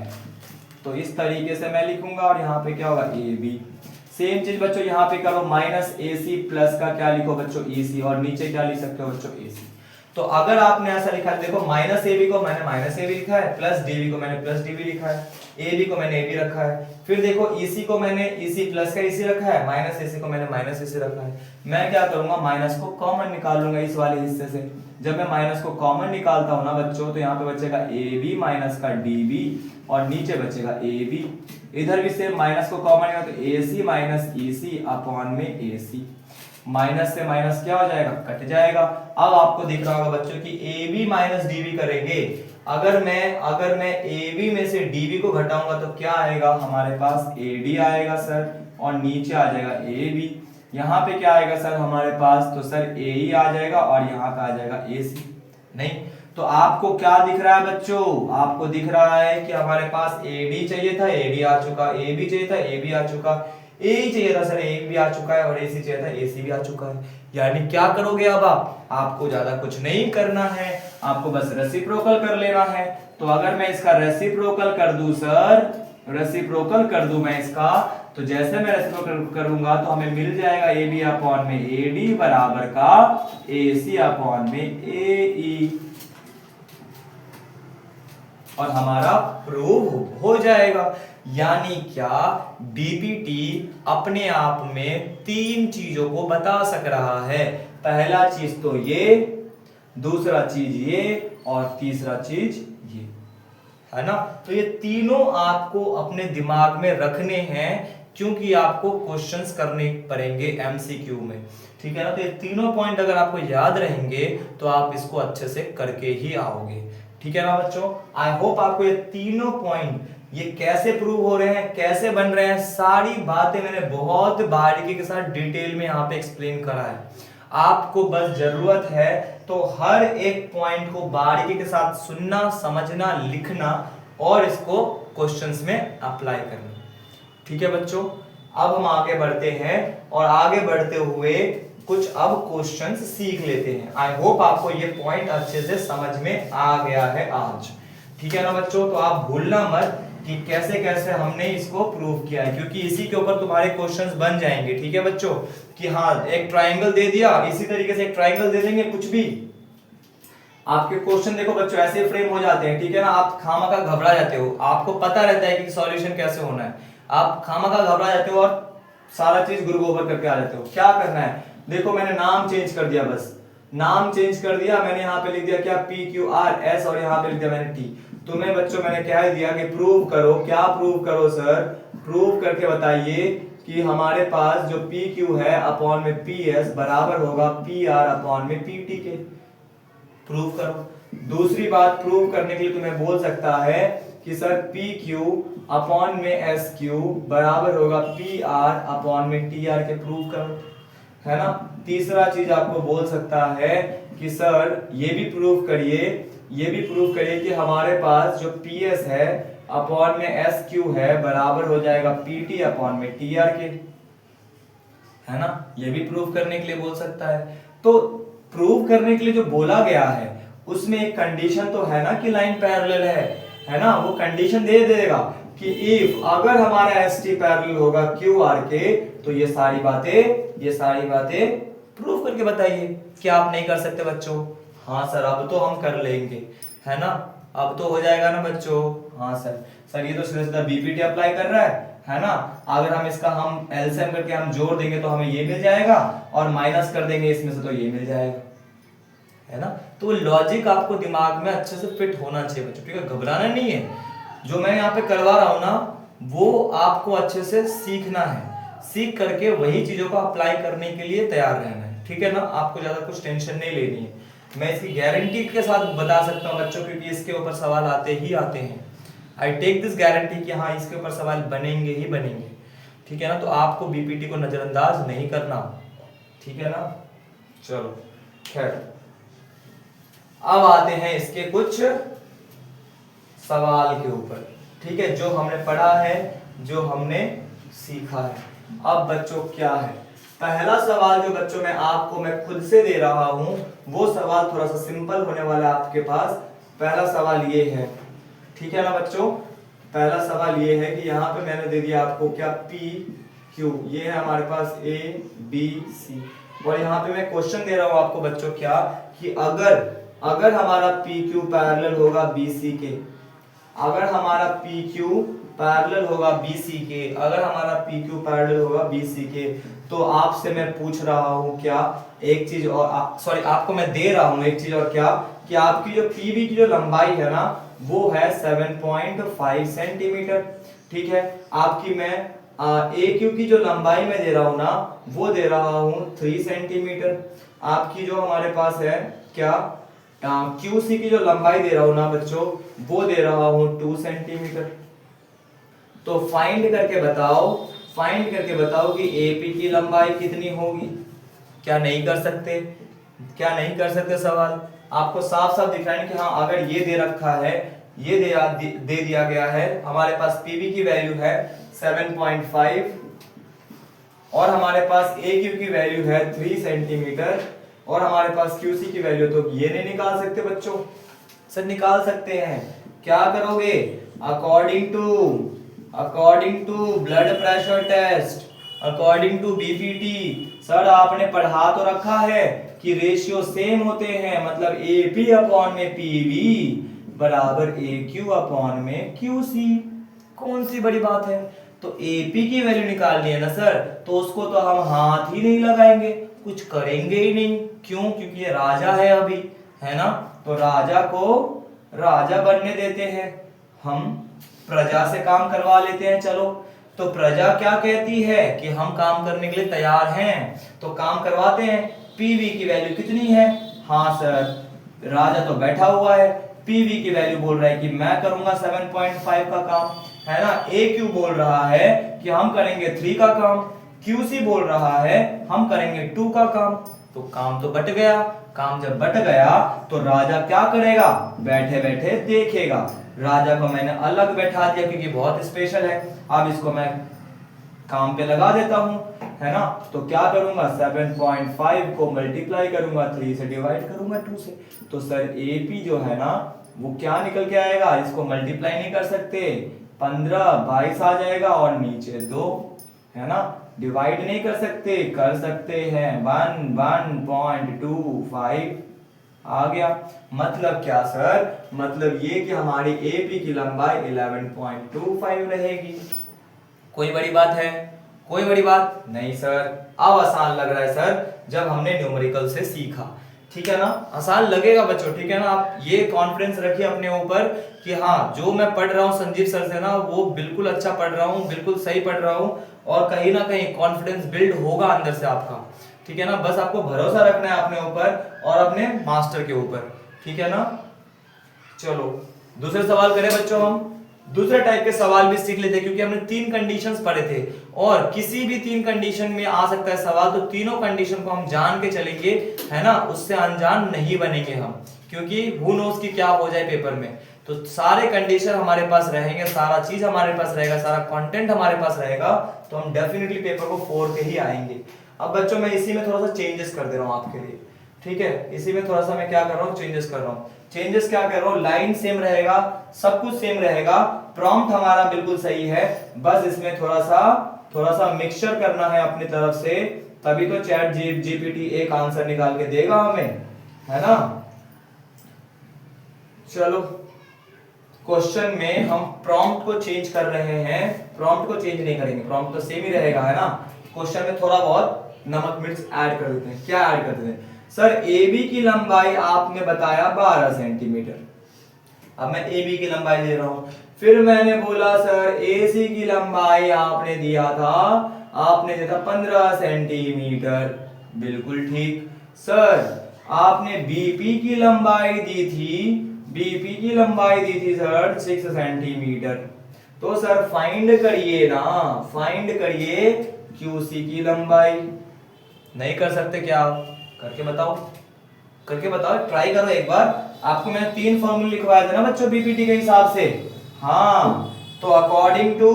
तो इस तरीके से मैं लिखूंगा और यहाँ पे क्या होगा ए बी। सेम चीज बच्चों यहाँ पे करो, माइनस ए सी प्लस का क्या लिखो बच्चों ए सी, और नीचे क्या लिख सकते हो बच्चों ए सी। तो अगर आपने ऐसा लिखा है, देखो माइनस ए बी को मैंने माइनस ए बी लिखा है, प्लस डी बी को मैंने प्लस डी बी लिखा है, ए बी को मैंने ए बी रखा है, फिर देखो ई सी को मैंने ई सी प्लस का ई सी रखा है, माइनस ए सी को मैंने माइनस ए सी रखा है। मैं क्या करूंगा, माइनस को कॉमन निकाल लूंगा इस वाले हिस्से से। जब मैं माइनस को कॉमन निकालता हूं ना बच्चों, तो यहाँ पे बचेगा ए बी माइनस का डी बी, और नीचे बचेगा ए बी। इधर भी सेम माइनस को कॉमन निकाल तो ए सी माइनस ई सी अपॉन में ए सी। माइनस से माइनस क्या हो जाएगा, कट जाएगा। अब आपको दिख रहा होगा बच्चों कि A B minus D B करेंगे। अगर मैं ए बी में से डी बी को घटाऊंगा तो क्या आएगा, हमारे पास ए डी आएगा सर, और नीचे आ जाएगा ए बी। यहाँ पे क्या आएगा सर हमारे पास, तो सर ए ई आ जाएगा, और यहाँ पे आ जाएगा ए सी। नहीं तो आपको क्या दिख रहा है बच्चों, आपको दिख रहा है कि हमारे पास ए डी चाहिए था, ए डी आ चुका, ए बी चाहिए था, ए बी आ चुका, ए चाहिए था सर, ए भी आ चुका है, और ए सी चाहिए था, ए सी भी आ चुका है। यानी क्या करोगे अब आपको ज्यादा कुछ नहीं करना है, आपको बस रेसिप्रोकल कर लेना है। तो अगर मैं इसका रेसिप्रोकल कर दूं सर, रेसिप्रोकल कर दूं मैं इसका, तो जैसे मैं रेसिप्रोकल करूंगा तो हमें मिल जाएगा ए बी अपॉन में ए डी बराबर का ए सी अपॉन में ए ई, और हमारा प्रूव हो जाएगा। यानी क्या, डीपीटी अपने आप में तीन चीजों को बता सक रहा है। पहला चीज तो ये, दूसरा चीज ये, और तीसरा चीज ये, है ना। तो ये तीनों आपको अपने दिमाग में रखने हैं, क्योंकि आपको क्वेश्चंस करने पड़ेंगे एमसीक्यू में, ठीक है ना। तो ये तीनों पॉइंट अगर आपको याद रहेंगे तो आप इसको अच्छे से करके ही आओगे, ठीक है ना बच्चों। आई होप आपको ये तीनों पॉइंट, ये कैसे प्रूव हो रहे हैं, कैसे बन रहे हैं, सारी बातें मैंने बहुत बारीकी के साथ डिटेल में यहाँ पे एक्सप्लेन करा है। आपको बस जरूरत है तो हर एक पॉइंट को बारीकी के साथ सुनना, समझना, लिखना, और इसको क्वेश्चंस में अप्लाई करना, ठीक है बच्चों। अब हम आगे बढ़ते हैं, और आगे बढ़ते हुए कुछ अब क्वेश्चंस सीख लेते हैं। आई होप आपको ये पॉइंट अच्छे से समझ में आ गया है आज, ठीक है ना बच्चों। तो आप भूलना मत कि कैसे कैसे हमने इसको प्रूव किया है, क्योंकि इसी के ऊपर तुम्हारे क्वेश्चंस बन जाएंगे, ठीक है बच्चों। कि हाँ एक ट्राइंगल दे दिया, इसी तरीके से एक ट्राइंगल दे देंगे, कुछ भी आपके क्वेश्चन देखो बच्चों ऐसे फ्रेम हो जाते हैं, ठीक है ना। आप खामखा घबरा जाते हो, आपको पता रहता है कि सॉल्यूशन कैसे होना है, आप खामखा घबरा जाते हो और सारा चीज गुरु गोबर करके आ जाते हो। क्या करना है, देखो मैंने नाम चेंज कर दिया, बस नाम चेंज कर दिया मैंने, यहाँ पे लिख दिया क्या, पी क्यू आर एस, और यहाँ पे लिख दिया मैंने टी। तुम्हें बच्चों मैंने क्या दिया कि प्रूव करो। क्या प्रूव करो सर, प्रूव करके बताइए कि हमारे पास जो पी क्यू है अपॉन में पी एस बराबर होगा पी आर अपॉन में पी टी के। प्रूव करो। दूसरी बात प्रूव करने के लिए तुम्हें बोल सकता है कि सर पी क्यू अपॉन में एस क्यू बराबर होगा पी आर अपॉन में टी आर के। प्रूव करो, है ना। तीसरा चीज आपको बोल सकता है कि सर ये भी प्रूव करिए, ये भी प्रूव करिए कि हमारे पास जो पी एस है अपॉन में एस क्यू है बराबर हो जाएगा पी टी अपॉन में टी आर के, है ना। ये भी प्रूव करने के लिए बोल सकता है। तो प्रूव करने के लिए जो बोला गया है उसमें एक कंडीशन तो है ना कि लाइन पैरेलल है ना। वो कंडीशन दे देगा कि इफ अगर हमारा एस टी पैरेलल होगा क्यू आर के, तो ये सारी बातें प्रूव करके बताइए। क्या आप नहीं कर सकते बच्चों? हाँ सर अब तो हम कर लेंगे, है ना। अब तो हो जाएगा ना बच्चों। हाँ सर ये तो सीधा बीपीटी अप्लाई कर रहा है ना। अगर हम इसका हम एलसीएम करके हम जोड़ देंगे तो हमें ये मिल जाएगा, और माइनस कर देंगे इसमें से तो ये मिल जाएगा, है ना। तो लॉजिक आपको दिमाग में अच्छे से फिट होना चाहिए बच्चों, ठीक है। घबराना नहीं है, जो मैं यहाँ पे करवा रहा हूँ ना वो आपको अच्छे से सीखना है, सीख करके वही चीजों को अप्लाई करने के लिए तैयार रहना है, ठीक है ना। आपको ज्यादा कुछ टेंशन नहीं लेनी है, मैं इसकी गारंटी के साथ बता सकता हूँ बच्चों, क्योंकि इसके ऊपर सवाल आते ही आते हैं। आई टेक दिस गारंटी कि हाँ इसके ऊपर सवाल बनेंगे ही बनेंगे, ठीक है ना। तो आपको बीपीटी को नजरअंदाज नहीं करना, ठीक है ना। चलो खैर, अब आते हैं इसके कुछ सवाल के ऊपर, ठीक है, जो हमने पढ़ा है, जो हमने सीखा है। अब बच्चों क्या है, पहला सवाल जो बच्चों मैं खुद से दे रहा हूं, वो सवाल थोड़ा सा सिंपल होने वाला है आपके पास। पहला सवाल ये है, ठीक है ना बच्चों। पहला सवाल ये है कि यहाँ पे मैंने दे दिया आपको क्या, पी क्यू, ये है हमारे पास ए बी सी, और यहाँ पे मैं क्वेश्चन दे रहा हूँ आपको बच्चों क्या, कि अगर हमारा पी क्यू पैरेलल होगा बीसी के, अगर हमारा पी क्यू पैरेलल होगा बीसी के, अगर हमारा पी क्यू पैरेलल होगा बीसी के, तो आपसे मैं पूछ रहा हूं क्या, एक चीज और, सॉरी आपको मैं दे रहा हूं एक चीज और, क्या कि आपकी जो पीबी की जो लंबाई है ना, वो है 7.5 सेंटीमीटर, ठीक है। आपकी मैं ए क्यू की जो लंबाई मैं दे रहा हूं ना, वो दे रहा हूं 3 सेंटीमीटर। आपकी जो हमारे पास है क्या, क्यूसी की जो लंबाई दे रहा हूं ना बच्चों, वो दे रहा हूं 2 सेंटीमीटर। तो फाइंड करके बताओ कि एपी की लंबाई कितनी होगी। क्या नहीं कर सकते, क्या नहीं कर सकते सवाल, आपको साफ साफ दिख रहा है कि हाँ, अगर ये दे रखा है, ये दे दिया गया है, हमारे पास पीबी की वैल्यू है 7.5 और हमारे पास ए क्यू की वैल्यू है 3 सेंटीमीटर और हमारे पास क्यूसी की वैल्यू, तो ये नहीं निकाल सकते बच्चों। सर निकाल सकते हैं, क्या करोगे, according to blood pressure test, according to BPT, sir आपने पढ़ा तो रखा है कि रेशियो सेम होते हैं, मतलब एपी अपॉन में पीवी बराबर AQ अपॉन में QC, कौन सी बड़ी बात है। तो AP की वैल्यू निकालनी है ना सर, तो उसको तो हम हाथ ही नहीं लगाएंगे, कुछ करेंगे ही नहीं, क्यों, क्योंकि ये राजा है अभी, है ना। तो राजा को राजा बनने देते हैं, हम प्रजा से काम करवा लेते हैं। चलो, तो प्रजा क्या कहती है कि हम काम करने के लिए तैयार हैं, तो काम करवाते हैं। पीवी की वैल्यू कितनी है, हाँ सर राजा तो बैठा हुआ है, पीवी की वैल्यू बोल रहा है कि मैं करूंगा 7.5 का काम, है ना। AQ बोल रहा है कि हम करेंगे 3 का काम, QC बोल रहा है हम करेंगे 2 का काम। तो काम तो बट गया, काम जब बट गया तो राजा क्या करेगा, बैठे बैठे देखेगा। राजा को मैंने अलग बैठा दिया क्योंकि बहुत स्पेशल है। अब इसको मैं काम पे लगा देता हूं, है ना। तो क्या करूंगा, 7.5 को मल्टीप्लाई करूंगा 3 से, डिवाइड करूंगा 2 से, तो सर AP जो है ना, वो क्या निकल के आएगा, इसको मल्टीप्लाई नहीं कर सकते, 15 22 आ जाएगा और नीचे 2, है ना। डिवाइड नहीं कर सकते हैं, 1.25 आ गया। मतलब क्या सर, मतलब ये कि हमारी AP की लंबाई 11.25 रहेगी। कोई बड़ी बात है, कोई बड़ी बात नहीं सर। अब आसान लग रहा है सर, जब हमने न्यूमेरिकल से सीखा, ठीक है ना, आसान लगेगा बच्चों, ठीक है ना। आप ये कॉन्फिडेंस रखिए अपने ऊपर कि हाँ, जो मैं पढ़ रहा हूँ संजीव सर से ना, वो बिल्कुल अच्छा पढ़ रहा हूँ, बिल्कुल सही पढ़ रहा हूँ, और कहीं ना कहीं कॉन्फिडेंस बिल्ड होगा अंदर से आपका, ठीक है ना। बस आपको भरोसा रखना है अपने ऊपर और अपने मास्टर के ऊपर, ठीक है ना। चलो दूसरे सवाल करें बच्चों, हम दूसरे टाइप के सवाल भी सीख लेते हैं, क्योंकि हमने 3 कंडीशंस पढ़े थे और किसी भी 3 कंडीशन में आ सकता है सवाल, तो तीनों कंडीशन को हम जान के चलेंगे, है ना, उससे अनजान नहीं बनेंगे हम, क्योंकि हु नोस कि क्या हो जाए पेपर में। तो सारे कंडीशन हमारे पास रहेंगे, सारा चीज हमारे पास रहेगा, सारा कंटेंट हमारे पास रहेगा, तो हम डेफिनेटली पेपर को 4 के ही आएंगे। अब बच्चों मैं इसी में थोड़ा सा चेंजेस कर दे रहा हूँ आपके लिए, ठीक है। इसी में थोड़ा सा मैं क्या कर रहा हूँ, चेंजेस कर रहा हूँ। चेंजेस क्या कर रहा हूँ, लाइन सेम रहेगा, सब कुछ सेम रहेगा, प्रॉम्प्ट हमारा बिल्कुल सही है, बस इसमें थोड़ा सा मिक्सचर करना है अपनी तरफ से, तभी तो चैट जीपीटी एक आंसर निकाल के देगा हमें, है ना। चलो क्वेश्चन में हम प्रॉम्प्ट को चेंज कर रहे हैं, प्रॉम्प्ट को चेंज नहीं करेंगे, प्रॉम्प्ट तो सेम ही रहेगा, है ना। क्वेश्चन में थोड़ा बहुत नमक मिर्च ऐड कर देते हैं। क्या ऐड कर देते हैं सर, AB की लंबाई आपने बताया 12 सेंटीमीटर, अब मैं AB की लंबाई दे रहा हूं, फिर मैंने बोला सर AC की लंबाई आपने दिया था 15 सेंटीमीटर, बिल्कुल ठीक। सर आपने BP की लंबाई दी थी, BP की लंबाई दी थी सर 6 सेंटीमीटर, तो सर फाइंड करिए ना, फाइंड करिए क्यूसी की लंबाई। नहीं कर सकते क्या आप? करके बताओ, करके बताओ, ट्राई करो एक बार। आपको मैंने 3 फॉर्मूले लिखवाए थे ना बच्चों बीपीटी के हिसाब से। हाँ, तो अकॉर्डिंग टू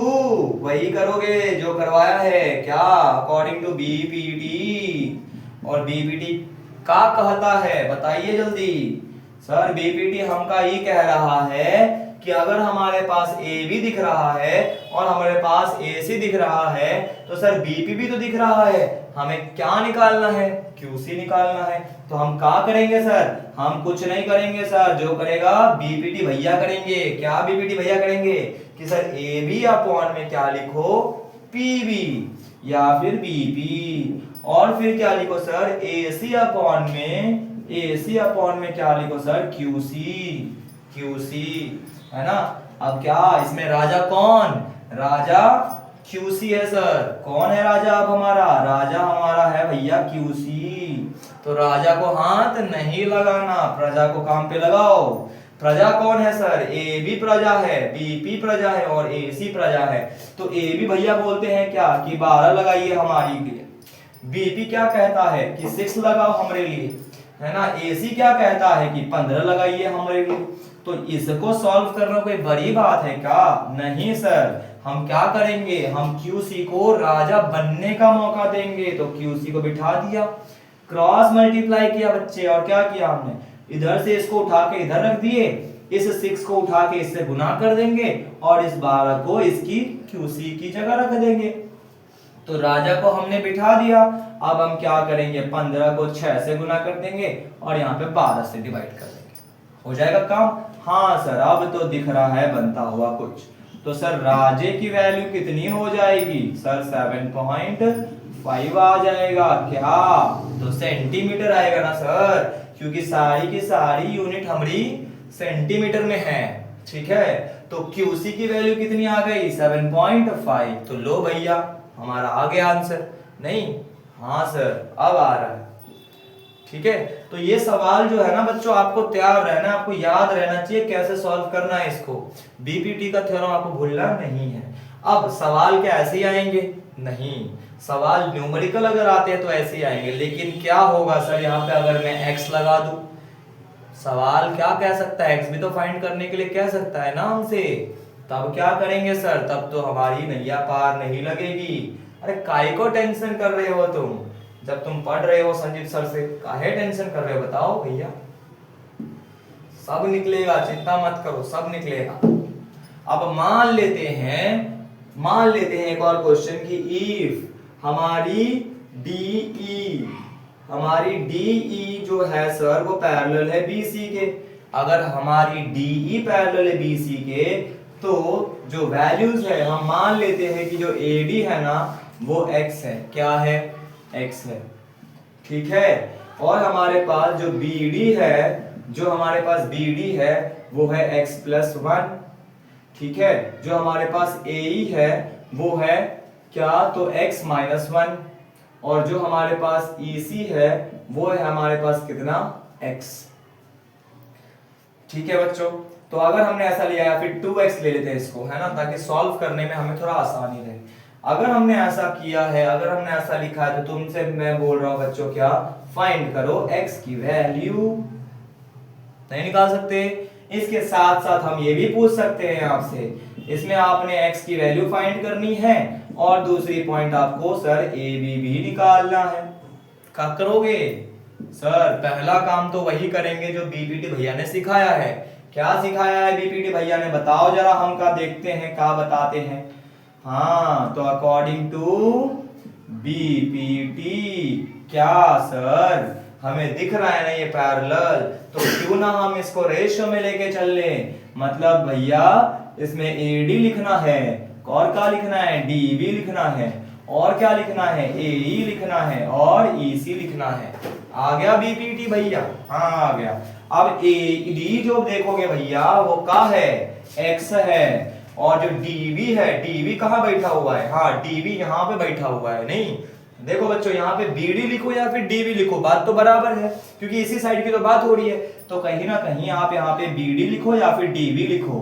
वही करोगे जो करवाया है। क्या? According to BPT. और बीपीटी का कहता है, बताइए जल्दी। सर बीपीटी हमका ये कह रहा है कि अगर हमारे पास ए बी दिख रहा है और हमारे पास ए सी दिख रहा है तो सर बीपी भी तो दिख रहा है, हमें क्या निकालना है? क्यूसी निकालना है। तो हम क्या करेंगे सर? हम कुछ नहीं करेंगे सर, जो करेगा बीपीटी भैया करेंगे। क्या बीपीटी भैया करेंगे कि सर ए बी अपॉन में क्या लिखो? पीबी या फिर बीपी। और फिर क्या लिखो सर? एसी अपॉन में, एसी अपॉन में क्या लिखो सर? क्यूसी, क्यूसी, है ना। अब क्या इसमें राजा कौन? राजा क्यूसी है सर। कौन है राजा? अब हमारा राजा हमारा है भैया क्यूसी। तो राजा को हाथ नहीं लगाना, प्रजा को काम पे लगाओ। प्रजा कौन है सर? ए बी प्रजा है, बीपी प्रजा है और एसी प्रजा है। तो ए बी भैया बोलते हैं क्या कि 12 लगाइए हमारी लिए। बीपी क्या कहता है कि 6 लगाओ हमारे लिए, है ना। एसी क्या कहता है कि 15 लगाइए हमारे लिए। तो इसको सॉल्व करना कोई बड़ी बात है क्या? नहीं सर। हम क्या करेंगे? हम क्यूसी को राजा बनने का मौका देंगे। तो क्यूसी को बिठा दिया, क्रॉस मल्टीप्लाई किया बच्चे, और क्या किया हमने? इधर से इसको उठा के इधर रख दिए, इस 6 को उठा के इससे गुना कर देंगे और इस 12 को इसकी क्यूसी की जगह रख देंगे। तो राजा को हमने बिठा दिया। अब हम क्या करेंगे? 15 को 6 से गुना कर देंगे और यहाँ पे 12 से डिवाइड कर देंगे। हो जाएगा काम? हाँ सर, अब तो दिख रहा है बनता हुआ कुछ। तो सर राजे की वैल्यू कितनी हो जाएगी? सर 7.5 आ जाएगा। क्या? तो सेंटीमीटर आएगा ना सर, क्योंकि सारी की सारी यूनिट हमारी सेंटीमीटर में है। ठीक है, तो क्यूसी की वैल्यू कितनी आ गई? 7.5। तो लो भैया, हमारा आ गया आंसर। नहीं? हाँ सर, अब आ रहा है। ठीक है, तो ये सवाल जो है ना बच्चों, आपको तैयार रहना, आपको याद रहना चाहिए कैसे सॉल्व करना है इसको। बीपीटी का थ्योरम आपको भूलना नहीं है। अब सवाल क्या ऐसे ही आएंगे? नहीं, सवाल न्यूमेरिकल अगर आते हैं तो ऐसे ही आएंगे। लेकिन क्या होगा सर यहाँ पे अगर मैं एक्स लगा दूं? सवाल क्या कह सकता है? एक्स भी तो फाइंड करने के लिए कह सकता है ना हमसे। तब क्या करेंगे सर? तब तो हमारी नैया पार नहीं लगेगी। अरे काहे को टेंशन कर रहे हो तुम? जब तुम पढ़ रहे हो संजीव सर से, काहे टेंशन कर रहे हो? बताओ भैया, सब निकलेगा, चिंता मत करो, सब निकलेगा। अब मान लेते हैं एक और क्वेश्चन की इफ हमारी DE जो है सर वो पैरेलल है BC के। अगर हमारी DE पैरेलल है BC के तो जो वैल्यूज है हम मान लेते हैं कि जो AD है ना वो x है। क्या है? x है। ठीक है, और हमारे पास जो BD है वो है x+1। ठीक है, जो हमारे पास AE है वो है क्या? तो x-1। और जो हमारे पास EC है वो है हमारे पास कितना? x। ठीक है बच्चों, तो अगर हमने ऐसा लिया या फिर 2x ले लेते हैं इसको, है ना, ताकि सॉल्व करने में हमें थोड़ा आसानी रहे। अगर हमने ऐसा किया है, अगर हमने ऐसा लिखा है, तो तुमसे मैं बोल रहा हूं बच्चों, क्या? फाइंड करो x की वैल्यू। नहीं निकाल सकते? इसके साथ साथ हम ये भी पूछ सकते हैं आपसे, इसमें आपने x की वैल्यू फाइंड करनी है और दूसरी पॉइंट आपको सर AB भी निकालना है। क्या करोगे सर? पहला काम तो वही करेंगे जो बीपीटी भैया ने सिखाया है। क्या सिखाया है बीपीटी भैया ने? बताओ जरा, हम का देखते हैं क्या बताते हैं। हाँ, तो अकॉर्डिंग टू बीपीटी क्या सर हमें दिख रहा है ना ये पैरेलल, तो क्यों ना हम इसको रेशियो में लेके चल लें। मतलब भैया इसमें AD लिखना है और क्या लिखना है? DB लिखना है और क्या लिखना है? AE लिखना है और EC लिखना है। आ गया बीपीटी भैया? हाँ आ गया। अब AD जो देखोगे भैया वो क्या है? X है। और जो DB है, DB कहाँ बैठा हुआ है? हाँ DB यहाँ पे बैठा हुआ है। नहीं देखो बच्चों, यहाँ पे BD लिखो या फिर DB लिखो, बात तो बराबर है क्योंकि इसी साइड की तो बात हो रही है। तो कहीं ना कहीं आप यहाँ पे BD लिखो या फिर DB लिखो,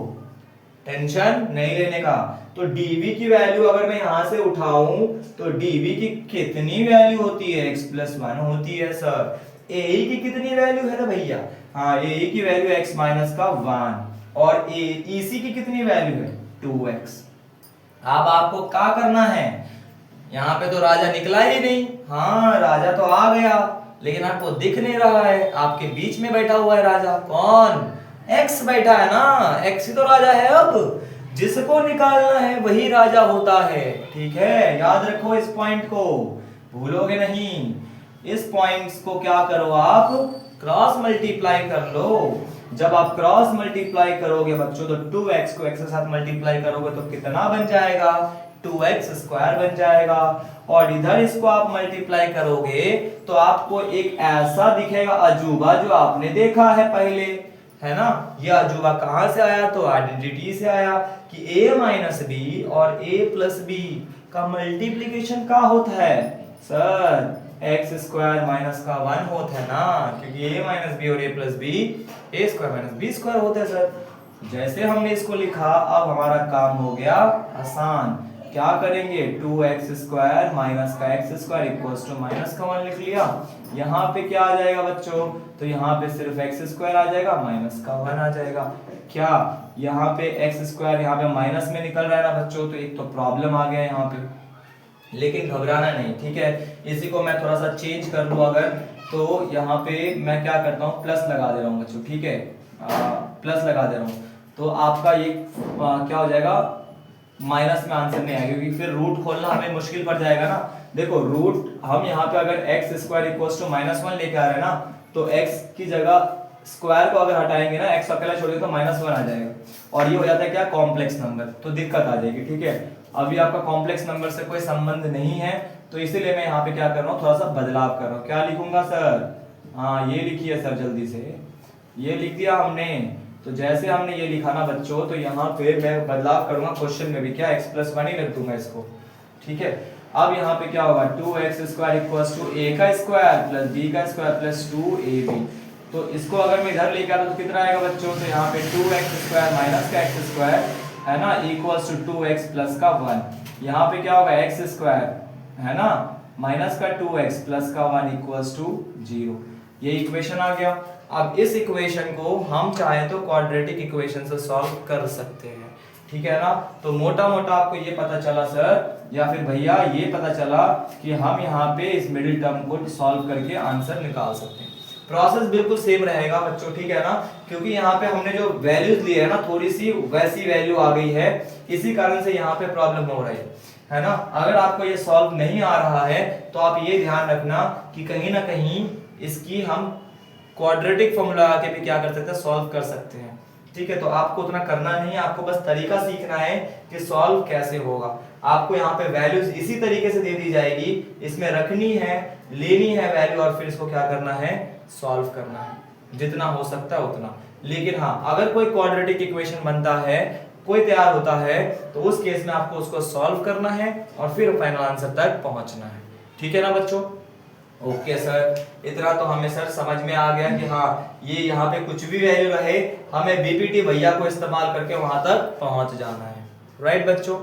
टेंशन नहीं लेने का। तो dv की वैल्यू अगर मैं यहां से उठाऊं तो dv की कितनी वैल्यू होती है, x प्लस 1 होती है सर। ae की कितनी वैल्यू है ना भैया, हाँ ae की वैल्यू x माइनस का 1 और ec की कितनी वैल्यू है 2x। अब आपको क्या करना है, यहाँ पे तो राजा निकला ही नहीं, हाँ राजा तो आ गया लेकिन आपको दिख नहीं रहा है, आपके बीच में बैठा हुआ है राजा, कौन, x बैठा है ना, x ही तो राजा है। अब जिसको निकालना है वही राजा होता है, ठीक है, याद रखो इस पॉइंट को, भूलोगे नहीं। इस पॉइंट्स को क्या करो आप, क्रॉस मल्टीप्लाई कर लो। जब आप क्रॉस मल्टीप्लाई करोगे बच्चों तो 2x को x के साथ मल्टीप्लाई करोगे तो कितना बन जाएगा, 2x स्क्वायर बन जाएगा। और इधर इसको आप मल्टीप्लाई करोगे तो आपको एक ऐसा दिखेगा अजूबा जो आपने देखा है पहले, है ना। ये अजूबा कहां से आया, तो आइडेंटिटी से आया कि a माइनस बी और a प्लस बी का मल्टीप्लीकेशन का होता है सर, एक्स स्क्वायर माइनस का 1 होता है ना, क्योंकि a माइनस बी और a plus B a square minus B square होता है सर। जैसे हमने इसको लिखा अब हमारा काम हो गया आसान, क्या करेंगे 2x स्क्वायर माइनस का x square equals to minus का 1 लिख लिया। यहाँ पे क्या आ जाएगा बच्चों, तो यहाँ पे सिर्फ x स्क्वायर आ जाएगा माइनस का 1 आ जाएगा। क्या यहाँ पे x स्क्वायर यहाँ पे माइनस में निकल रहा है ना बच्चों, तो एक तो प्रॉब्लम आ गया यहाँ पे, लेकिन घबराना नहीं, ठीक है। इसी को मैं थोड़ा सा चेंज कर लूं अगर, तो यहाँ पे मैं क्या करता हूँ प्लस लगा दे रहा हूँ बच्चों, ठीक है, प्लस लगा दे रहा हूँ, तो आपका ये क्या हो जाएगा, माइनस में आंसर नहीं आएगा, क्योंकि फिर रूट खोलना हमें मुश्किल पड़ जाएगा ना। देखो रूट हम यहाँ पे अगर x square equals to minus 1 लेके आ रहे हैं ना, तो x की जगह स्क्वायर को अगर हटाएंगे ना, x अकेला छोड़ तो माइनस 1 आ जाएगा, और ये हो जाता है क्या कॉम्प्लेक्स नंबर, तो दिक्कत आ जाएगी, ठीक है। अभी आपका कॉम्प्लेक्स नंबर से कोई संबंध नहीं है, तो इसीलिए मैं यहाँ पे क्या कर रहा हूँ, थोड़ा सा बदलाव कर रहा हूँ। क्या लिखूंगा सर, हाँ ये लिखिए सर जल्दी से, ये लिख दिया हमने। तो जैसे हमने ये लिखा ना बच्चों, तो यहाँ पे मैं बदलाव करूंगा क्वेश्चन में भी, क्या x प्लस 1 ही लिख दूंगा इसको, ठीक है। अब यहाँ पे क्या होगा 2x square equals to a का स्क्वायर प्लस b का स्क्वायर प्लस 2ab। तो इसको अगर मैं इधर लेके आता तो कितना आएगा बच्चों, तो यहाँ पे 2x स्क्वायर माइनस का x स्क्वायर है ना इक्वल्स टू 2x प्लस का 1। यहाँ पे क्या होगा x स्क्वायर है ना माइनस का 2x प्लस का 1 इक्वल्स टू 0। ये इक्वेशन आ गया। अब इस इक्वेशन को हम चाहे तो क्वाड्रेटिक इक्वेशन से सॉल्व कर सकते हैं, ठीक है ना। तो मोटा मोटा आपको ये पता चला सर, या फिर भैया ये पता चला कि हम यहाँ पे इस मिडिल टर्म को सॉल्व करके आंसर निकाल सकते हैं। प्रोसेस बिल्कुल सेम रहेगा बच्चों, ठीक है ना, क्योंकि यहाँ पे हमने जो वैल्यूज लिए है ना थोड़ी सी वैसी वैल्यू आ गई है, इसी कारण से यहाँ पे प्रॉब्लम हो रही है ना। अगर आपको ये सॉल्व नहीं आ रहा है तो आप ये ध्यान रखना कि कहीं ना कहीं इसकी हम क्वाड्रेटिक फॉर्मूला आके भी क्या कर सकते हैं, सॉल्व कर सकते हैं, ठीक है। तो आपको उतना करना नहीं है, आपको बस तरीका सीखना है कि सॉल्व कैसे होगा। आपको यहाँ पे वैल्यूज इसी तरीके से दे दी जाएगी, इसमें रखनी है, लेनी है वैल्यू और फिर इसको क्या करना है, सॉल्व करना है जितना हो सकता है उतना। लेकिन हाँ अगर कोई क्वाड्रेटिक इक्वेशन बनता है, कोई तैयार होता है, तो उस केस में आपको उसको सॉल्व करना है और फिर फाइनल आंसर तक पहुंचना है, ठीक है ना बच्चों। ओके सर, इतना तो हमें सर समझ में आ गया कि हाँ ये यहाँ पे कुछ भी वैल्यू रहे, हमें बीपीटी भैया को इस्तेमाल करके वहां तक पहुंच जाना है, राइट बच्चों।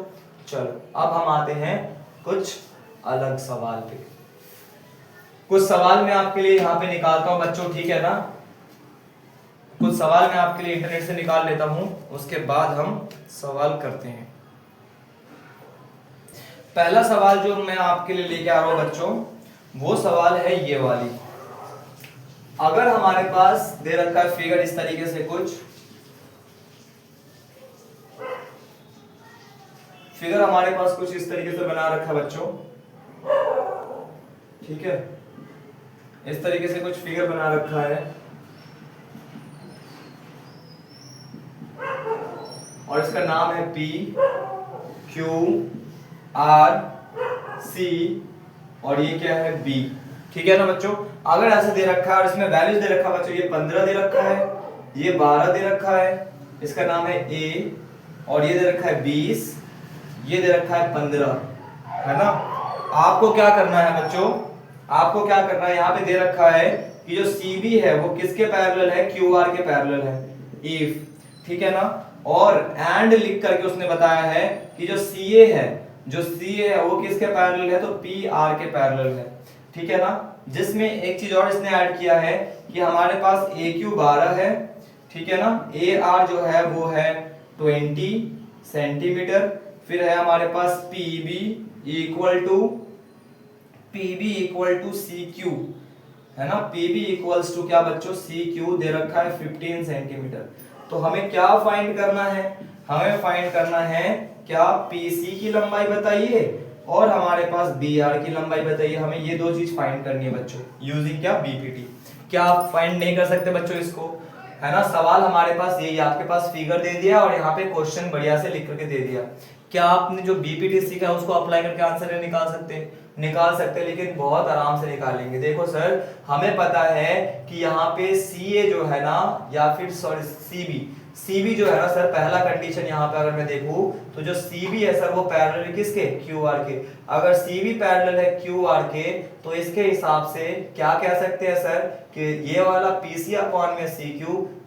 चलो अब हम आते हैं कुछ अलग सवाल पे। कुछ सवाल मैं आपके लिए यहाँ पे निकालता हूँ बच्चों, ठीक है ना। कुछ सवाल मैं आपके लिए इंटरनेट से निकाल लेता हूँ, उसके बाद हम सवाल करते हैं। पहला सवाल जो मैं आपके लिए लेके आ रहा हूँ बच्चों, वो सवाल है ये वाली। अगर हमारे पास दे रखा है फिगर इस तरीके से कुछ, फिगर हमारे पास कुछ इस तरीके से बना रखा है बच्चों, ठीक है, इस तरीके से कुछ फिगर बना रखा है और इसका नाम है P Q R C और ये क्या है B, ठीक है ना बच्चों। अगर ऐसे दे रखा है और इसमें वैल्यूज दे रखा है बच्चों, ये 15 दे रखा है, ये 12 दे रखा है, इसका नाम है A, और ये दे रखा है 20, ये दे रखा है 15, है ना। आपको क्या करना है बच्चों, आपको क्या करना है, यहाँ पे दे रखा है कि जो CB है वो किसके पैरेलल है, QR के पैरेलल है, इफ, ठीक है ना। और एंड लिख करके उसने बताया है कि जो CA है वो किसके पैरेलल है, तो PR के पैरेलल है, ठीक है ना। जिसमें एक चीज और इसने ऐड किया है कि हमारे पास AQ 12 है, ठीक है ना। AR जो है वो है 20 सेंटीमीटर। फिर है हमारे पास PB इक्वल टू CQ, है ना। PB इक्वल्स टू क्या बच्चों, CQ दे रखा है 15 सेंटीमीटर। तो हमें क्या फाइंड करना है, हमें फाइंड करना है क्या, PC की लंबाई बताइए और हमारे पास BR की लंबाई बताइए। हमें ये दो चीज फाइंड करनी है बच्चों, यूजिंग क्या, BPT। क्या आप फाइंड नहीं कर सकते बच्चों इसको, है ना। सवाल हमारे पास यही, आपके पास फिगर दे दिया और यहाँ पे क्वेश्चन बढ़िया से लिख करके दे दिया। क्या आपने जो BPT सीखा है उसको अप्लाई करके आंसर निकाल सकते हैं, निकाल सकते हैं, लेकिन बहुत आराम से निकालेंगे। देखो सर, हमें पता है कि यहाँ पे CA जो है ना, या फिर सॉरी CB जो है ना सर, पहला कंडीशन यहाँ पे अगर मैं देखूं तो जो CB है सर वो पैरेलल है किसके, QR के। अगर CB पैरेलल है QR के तो इसके हिसाब से क्या कह सकते हैं सर कि ये वाला PC अपॉन में CQ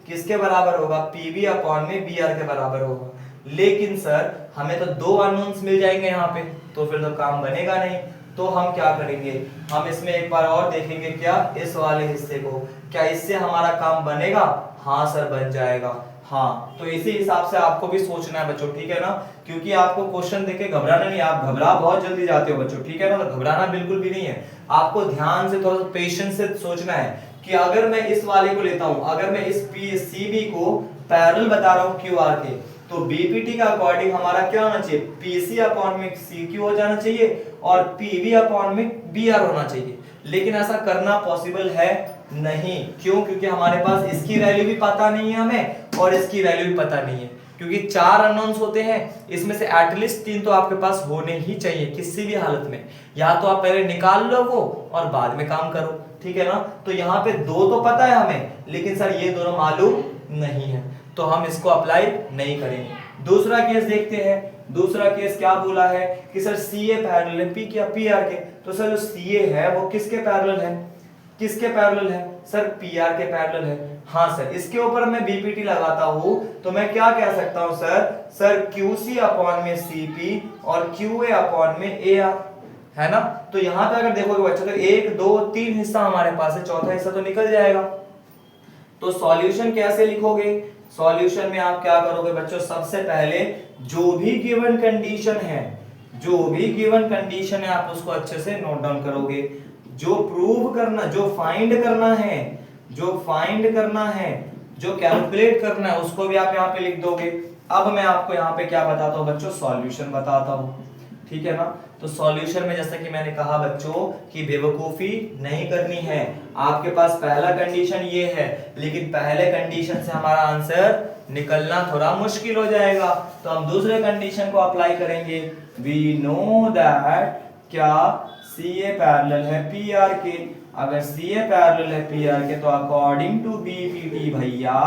किसके बराबर होगा, PB अपॉन में BR के बराबर होगा। लेकिन सर हमें तो दो अननोन्स मिल जाएंगे यहाँ पे, तो फिर तो काम बनेगा नहीं। तो हम क्या करेंगे, हम इसमें एक बार और देखेंगे क्या, इस वाले हिस्से को, क्या इससे हमारा काम बनेगा, हाँ सर बन जाएगा। हाँ, तो इसी हिसाब से आपको भी सोचना है बच्चों, ठीक है ना। क्योंकि आपको क्वेश्चन देके घबराना नहीं, आप घबरा बहुत जल्दी जाते हो बच्चों, ठीक है ना। तो घबराना बिल्कुल भी नहीं है, आपको ध्यान से थोड़ा सा पेशेंस से सोचना है कि अगर मैं इस वाले को लेता हूं, अगर मैं इस CB को पैरेलल बता रहा हूं QR के, तो BPT का अकॉर्डिंग हमारा क्या होना चाहिए, PC अपॉन में CQ हो जाना चाहिए और PB अपॉन में BR होना चाहिए। लेकिन ऐसा करना पॉसिबल है नहीं, क्यों, क्योंकि हमारे पास इसकी वैल्यू भी पता नहीं है हमें और इसकी वैल्यू भी पता नहीं है, क्योंकि 4 अननोन्स होते हैं, इसमें से एटलीस्ट 3 तो आपके पास होने ही चाहिए किसी भी हालत में। या तो आप पहले निकाल लो वो और बाद में काम करो, ठीक है ना। तो यहाँ पे 2 तो पता है हमें, लेकिन सर ये दोनों मालूम नहीं है, तो हम इसको अप्लाई नहीं करेंगे। दूसरा केस देखते हैं। दूसरा केस क्या बोला है कि सर CA पैरेलल है P क्या, PR के। तो सर जो CA है वो किसके पैरेलल है, किसके पैरेलल है सर, PR के पैरेलल है। हाँ सर, इसके ऊपर मैं BPT लगाता हूं तो मैं क्या कह सकता हूं सर QC अपॉन में CP और QA अपॉन में AR, है ना। तो यहां पे अगर देखोगे बच्चों तो 1 2 3 हिस्सा हमारे पास है, चौथा हिस्सा तो निकल जाएगा। तो सॉल्यूशन कैसे लिखोगे, सॉल्यूशन में आप क्या करोगे बच्चों, सबसे पहले जो भी गिवन कंडीशन है, जो भी गिवन कंडीशन है आप उसको अच्छे से नोट डाउन करोगे। जो प्रूव करना, जो फाइंड करना है, जो फाइंड करना है, जो कैलकुलेट करना है, उसको भी आप यहाँ पे लिख दोगे। अब मैं आपको यहाँ पे क्या बताता हूँ बच्चों, सॉल्यूशन बताता हूँ, ठीक है ना। तो सॉल्यूशन में जैसा कि मैंने कहा बच्चों कि बेवकूफी नहीं करनी है। आपके पास पहला कंडीशन ये है, लेकिन पहले कंडीशन से हमारा आंसर निकलना थोड़ा मुश्किल हो जाएगा, तो हम दूसरे कंडीशन को अप्लाई करेंगे। वी नो दैट क्या CA पैरेलल है PR के। अगर CA पैरेलल है PR के तो अकॉर्डिंग टू BPT भैया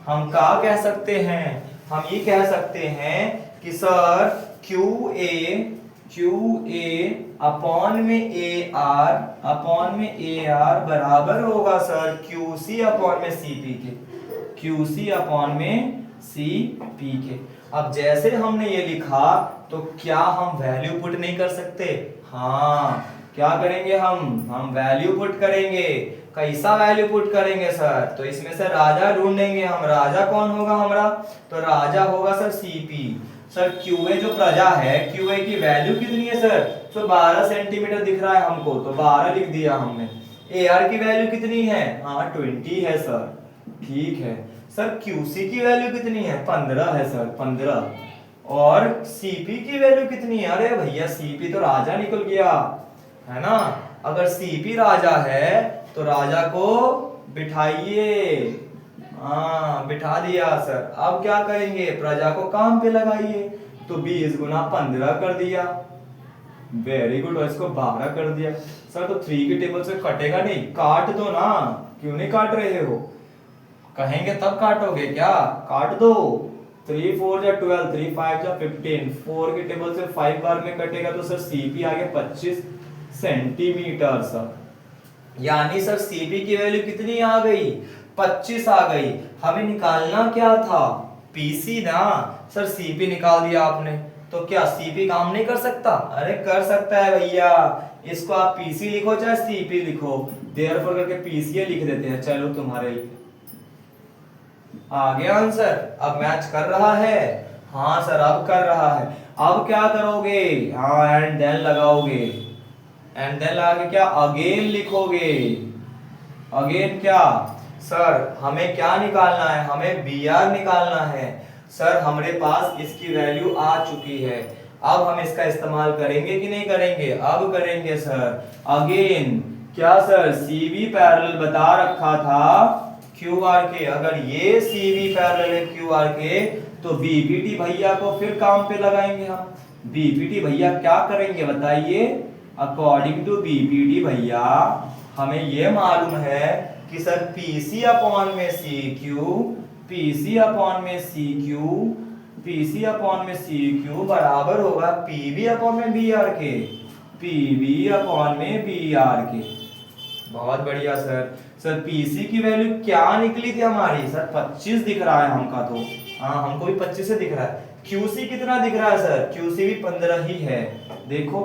हम क्या कह सकते हैं, हम ये कह सकते हैं कि सर QA अपॉन में AR बराबर होगा सर QC अपॉन में CP के, QC अपॉन में CP के। अब जैसे हमने ये लिखा तो क्या हम वैल्यू पुट नहीं कर सकते, हाँ क्या करेंगे हम वैल्यू पुट करेंगे। कैसा वैल्यू पुट करेंगे सर, तो इसमें से राजा ढूंढेंगे हम। राजा कौन होगा हमारा, तो राजा होगा सर CP। सर QA जो प्रजा है, QA की वैल्यू कितनी है सर, तो 12 सेंटीमीटर दिख रहा है हमको, तो 12 लिख दिया हमने। AR की वैल्यू कितनी है, हाँ 20 है सर, ठीक है। सर QC की वैल्यू कितनी है, 15 है सर, 15। और CP की वैल्यू कितनी है, अरे भैया CP तो राजा निकल गया, है ना। अगर CP राजा है तो राजा को बिठाइए, हाँ बिठा दिया सर। अब क्या करेंगे, प्रजा को काम पे लगाइए, तो 20 गुना 15 कर दिया, वेरी गुड। और इसको 12 कर दिया सर, तो 3 की टेबल से कटेगा नहीं, काट दो ना, क्यों नहीं काट रहे हो, कहेंगे तब काटोगे क्या, काट दो। 3 4 या 12, 3 5 या 15, 4 की टेबल से 5 बार में कटेगा तो सर CP आगे 25 सेंटीमीटर सर, यानी सर CP की वैल्यू कितनी आ गई, 25 आ गई। हमें निकालना क्या था, पीसी ना सर, सीपी निकाल दिया आपने, तो क्या सीपी काम नहीं कर सकता? अरे कर सकता है भैया, इसको आप पीसी लिखो चाहे सीपी लिखो, देयरफॉर करके पीसी लिख देते हैं। चलो तुम्हारे लिए आ गया आंसर, अब मैच कर रहा है। हाँ सर अब कर रहा है। अब क्या करोगे? हाँ एंड देन लगाओगे, एंड देन लगा के क्या अगेन लिखोगे। अगेन क्या सर, हमें क्या निकालना है? हमें बी आर निकालना है। सर हमारे पास इसकी वैल्यू आ चुकी है, अब हम इसका इस्तेमाल करेंगे कि नहीं करेंगे? अब करेंगे सर। अगेन क्या सर, सीवी पैरेलल बता रखा था क्यू आर के, अगर ये सीवी पैरेलल है क्यू आर के तो बीपीटी भैया को फिर काम पे लगाएंगे हम। बीपीटी भैया क्या करेंगे बताइए? अकॉर्डिंग टू बीपीटी भैया हमें ये मालूम है कि सर पीसी अपॉन में सी क्यू, पीसी अपॉन में सी क्यू, पीसी अपॉन में सी क्यू बराबर होगा पीवी अपॉन में बी आर के, पीवी अपॉन में बी आर के। बहुत बढ़िया सर। सर पीसी की वैल्यू क्या निकली थी हमारी? सर 25 दिख रहा है हमका तो, हाँ हमको भी 25 से दिख रहा है। क्यूसी कितना दिख रहा है सर? क्यूसी भी 15 ही है देखो,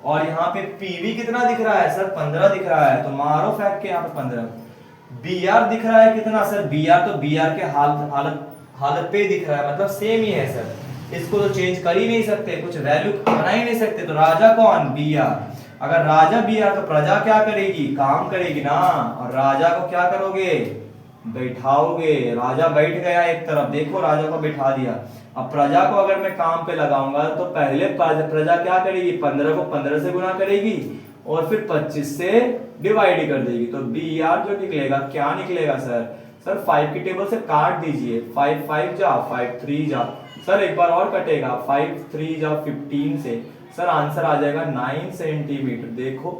और यहाँ पे पीवी कितना दिख रहा है सर? 15 दिख रहा है, तो मारो फेंक के यहाँ पे 15। बीआर दिख रहा है कितना सर? बीआर तो बीआर के हालत पे दिख रहा है, मतलब सेम ही है सर, इसको तो चेंज कर ही नहीं सकते, कुछ वैल्यू बना ही नहीं सकते। तो राजा कौन? बीआर। अगर राजा बीआर तो प्रजा क्या करेगी? काम करेगी ना, और राजा को क्या करोगे? बैठाओगे। राजा बैठ गया एक तरफ, देखो राजा को बैठा दिया। अब प्रजा को अगर मैं काम पे लगाऊंगा तो पहले प्रजा क्या करेगी? 15 को 15 से गुना करेगी और फिर 25 से डिवाइड कर देगी, तो बी आर जो निकलेगा क्या निकलेगा सर? सर 5 की टेबल से काट दीजिए, 5 5 जा, 5 3 जा, सर एक बार और कटेगा, 5 3 जा 15 से, सर आंसर आ जाएगा 9 सेंटीमीटर। देखो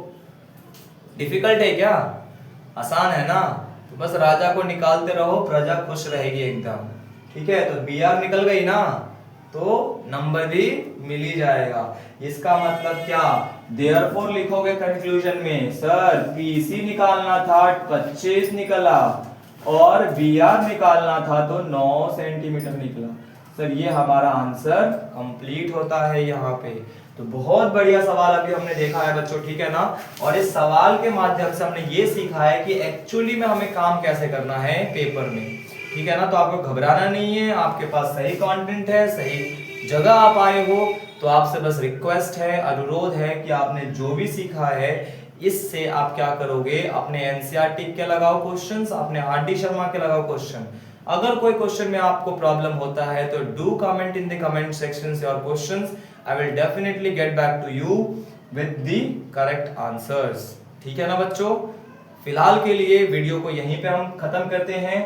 डिफिकल्ट है क्या? आसान है ना? तो बस राजा को निकालते रहो, प्रजा खुश रहेगी एकदम। ठीक है, तो बी आर निकल गई ना, तो नंबर भी मिल ही जाएगा। इसका मतलब क्या? देयरफॉर लिखोगे कंक्लूजन में, सर पीसी निकालना था 25 निकला और बी आर निकालना था तो 9 सेंटीमीटर निकला। सर ये हमारा आंसर कंप्लीट होता है यहाँ पे। तो बहुत बढ़िया सवाल अभी हमने देखा है बच्चों, ठीक है ना? और इस सवाल के माध्यम से हमने ये सीखा है कि एक्चुअली में हमें काम कैसे करना है पेपर में, ठीक है ना? तो आपको घबराना नहीं है, आपके पास सही कंटेंट है, सही जगह आप आए हो, तो आपसे बस रिक्वेस्ट है, अनुरोध है कि आपने जो भी सीखा है इससे आप क्या करोगे? अपने एनसीईआरटी के लगाओ क्वेश्चंस, अपने आर.डी. शर्मा के लगाओ क्वेश्चन। अगर कोई क्वेश्चन में आपको प्रॉब्लम होता है तो do comment in the comment section your questions, I will definitely get back to you with the correct answers. ठीक है ना बच्चों? फिलहाल के लिए वीडियो को यहीं पे हम खत्म करते हैं।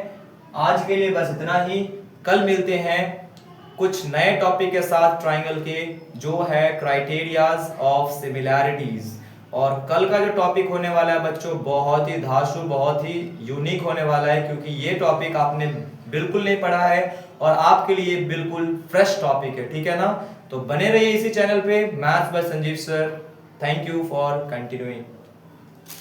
आज के लिए बस इतना ही, कल मिलते हैं कुछ नए टॉपिक के साथ ट्राइंगल के, जो है क्राइटेरियाज ऑफ सिमिलैरिटीज। और कल का जो टॉपिक होने वाला है बच्चों बहुत ही धांसू, बहुत ही यूनिक होने वाला है, क्योंकि ये टॉपिक आपने बिल्कुल नहीं पढ़ा है और आपके लिए बिल्कुल फ्रेश टॉपिक है। ठीक है ना? तो बने रहिए इसी चैनल पे, maths by Sanjeev sir. Thank you for continuing.